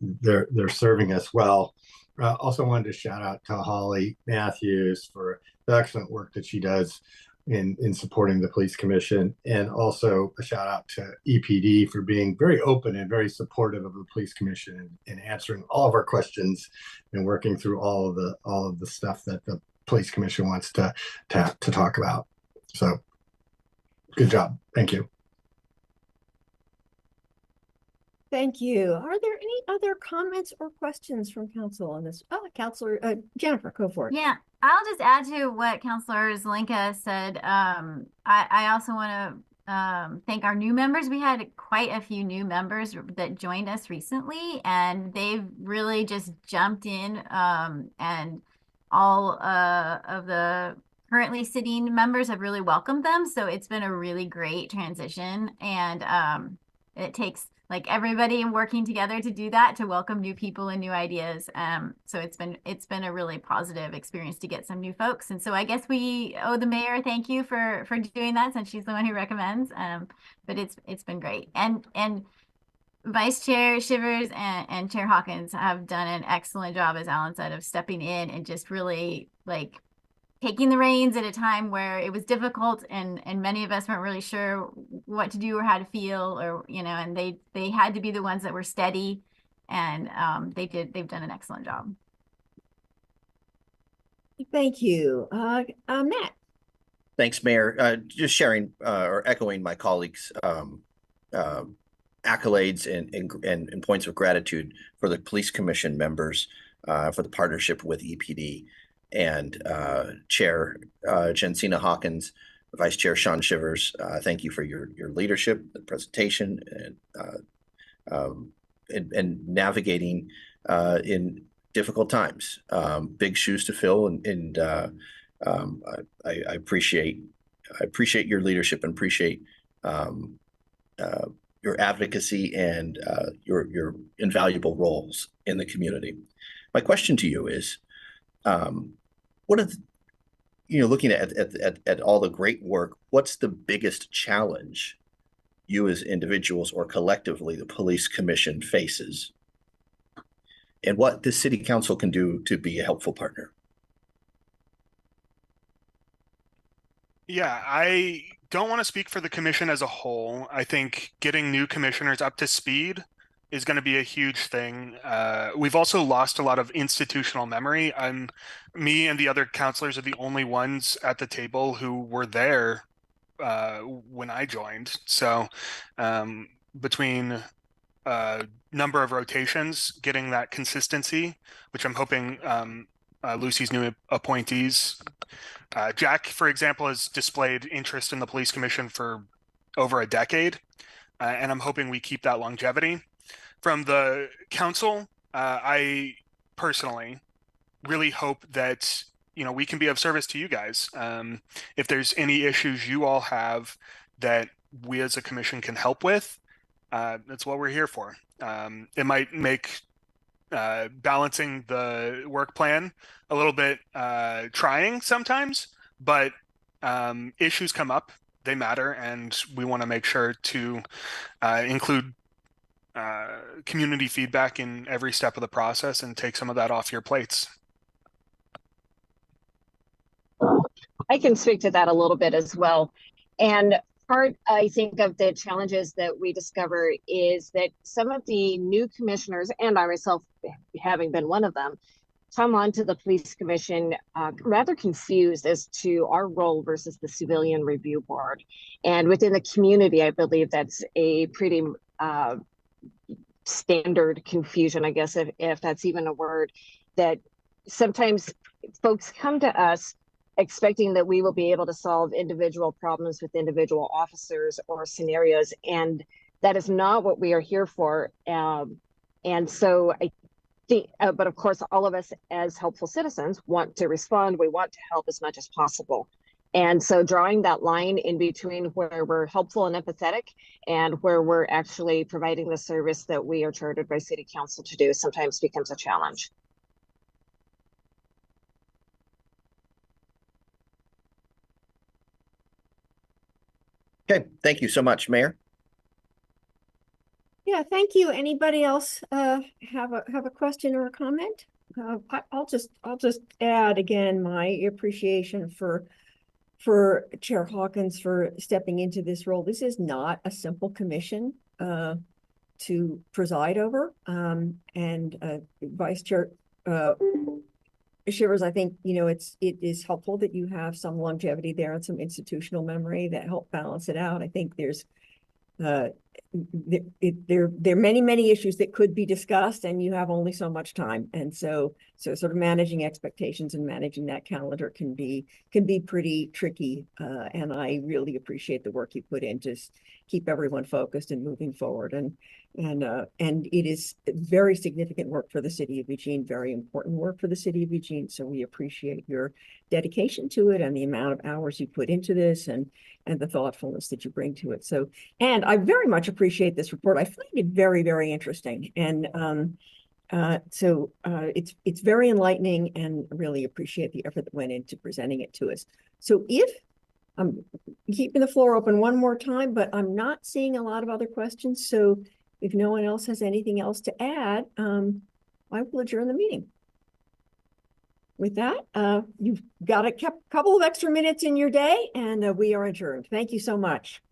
they're serving us well. Also wanted to shout out to Holly Matthews for the excellent work that she does in supporting the Police Commission, and also a shout out to EPD for being very open and very supportive of the Police Commission and answering all of our questions and working through all of the stuff that the Police Commission wants to talk about. So good job. Thank you. Thank you. Are there any other comments or questions from council on this? Oh, Counselor Jennifer, go for it. Yeah, I'll just add to what Counselor Zelenka said. I also want to thank our new members. We had quite a few new members that joined us recently, and they've really just jumped in, and all of the currently sitting members have really welcomed them. So it's been a really great transition, and it takes like everybody working together to do that, to welcome new people and new ideas. So it's been a really positive experience to get some new folks. And so I guess we owe the mayor thank you for doing that, since she's the one who recommends. But it's been great. And Vice Chair Shivers and Chair Hawkins have done an excellent job, as Alan said, of stepping in and just really like taking the reins at a time where it was difficult, and many of us weren't really sure what to do or how to feel, or and they had to be the ones that were steady, and they've done an excellent job. Thank you. Matt. Thanks, Mayor. Just sharing or echoing my colleagues' accolades and points of gratitude for the Police Commission members for the partnership with EPD. And Chair Jensina Hawkins Vice Chair Sean Shivers, thank you for your leadership, the presentation, and navigating in difficult times. Big shoes to fill, and I appreciate your leadership and appreciate your advocacy and your invaluable roles in the community. My question to you is, what are looking at all the great work, what's the biggest challenge you as individuals or collectively the police commission faces, and what the city council can do to be a helpful partner? Yeah, I don't want to speak for the commission as a whole. I think getting new commissioners up to speed is going to be a huge thing. We've also lost a lot of institutional memory. Me and the other counselors are the only ones at the table who were there when I joined. So between number of rotations, getting that consistency, which I'm hoping Lucy's new appointees, Jack, for example, has displayed interest in the police commission for over a decade, and I'm hoping we keep that longevity. From the council, I personally really hope that we can be of service to you guys. If there's any issues you all have that we as a commission can help with, that's what we're here for. It might make balancing the work plan a little bit trying sometimes, but issues come up, they matter, and we want to make sure to include community feedback in every step of the process and take some of that off your plates. I can speak to that a little bit as well. And part, I think, of the challenges that we discover is that some of the new commissioners, and I myself having been one of them, come onto the police commission rather confused as to our role versus the civilian review board. And within the community, I believe that's a pretty standard confusion, I guess, if that's even a word, that sometimes folks come to us expecting that we will be able to solve individual problems with individual officers or scenarios, and that is not what we are here for. And so I think, but of course, all of us as helpful citizens want to respond. We want to help as much as possible. And so drawing that line in between where we're helpful and empathetic and where we're actually providing the service that we are chartered by City Council to do sometimes becomes a challenge. Okay, thank you so much, Mayor. Yeah, thank you. Anybody else have a question or a comment? I'll just add again my appreciation for Chair Hawkins for stepping into this role. This is not a simple commission to preside over, and Vice Chair Shivers, I think it is helpful that you have some longevity there and some institutional memory that help balance it out. I think there's there are many issues that could be discussed, and you have only so much time, and so sort of managing expectations and managing that calendar can be pretty tricky. And I really appreciate the work you put in to keep everyone focused and moving forward. And it is very significant work for the city of Eugene, very important work for the city of Eugene. So we appreciate your dedication to it and the amount of hours you put into this and the thoughtfulness that you bring to it. So, and I very much appreciate this report. I find it very interesting. And it's very enlightening, and really appreciate the effort that went into presenting it to us. So if I'm keeping the floor open one more time, but I'm not seeing a lot of other questions. So if no one else has anything else to add, I will adjourn the meeting. With that, you've got a couple of extra minutes in your day, and we are adjourned. Thank you so much.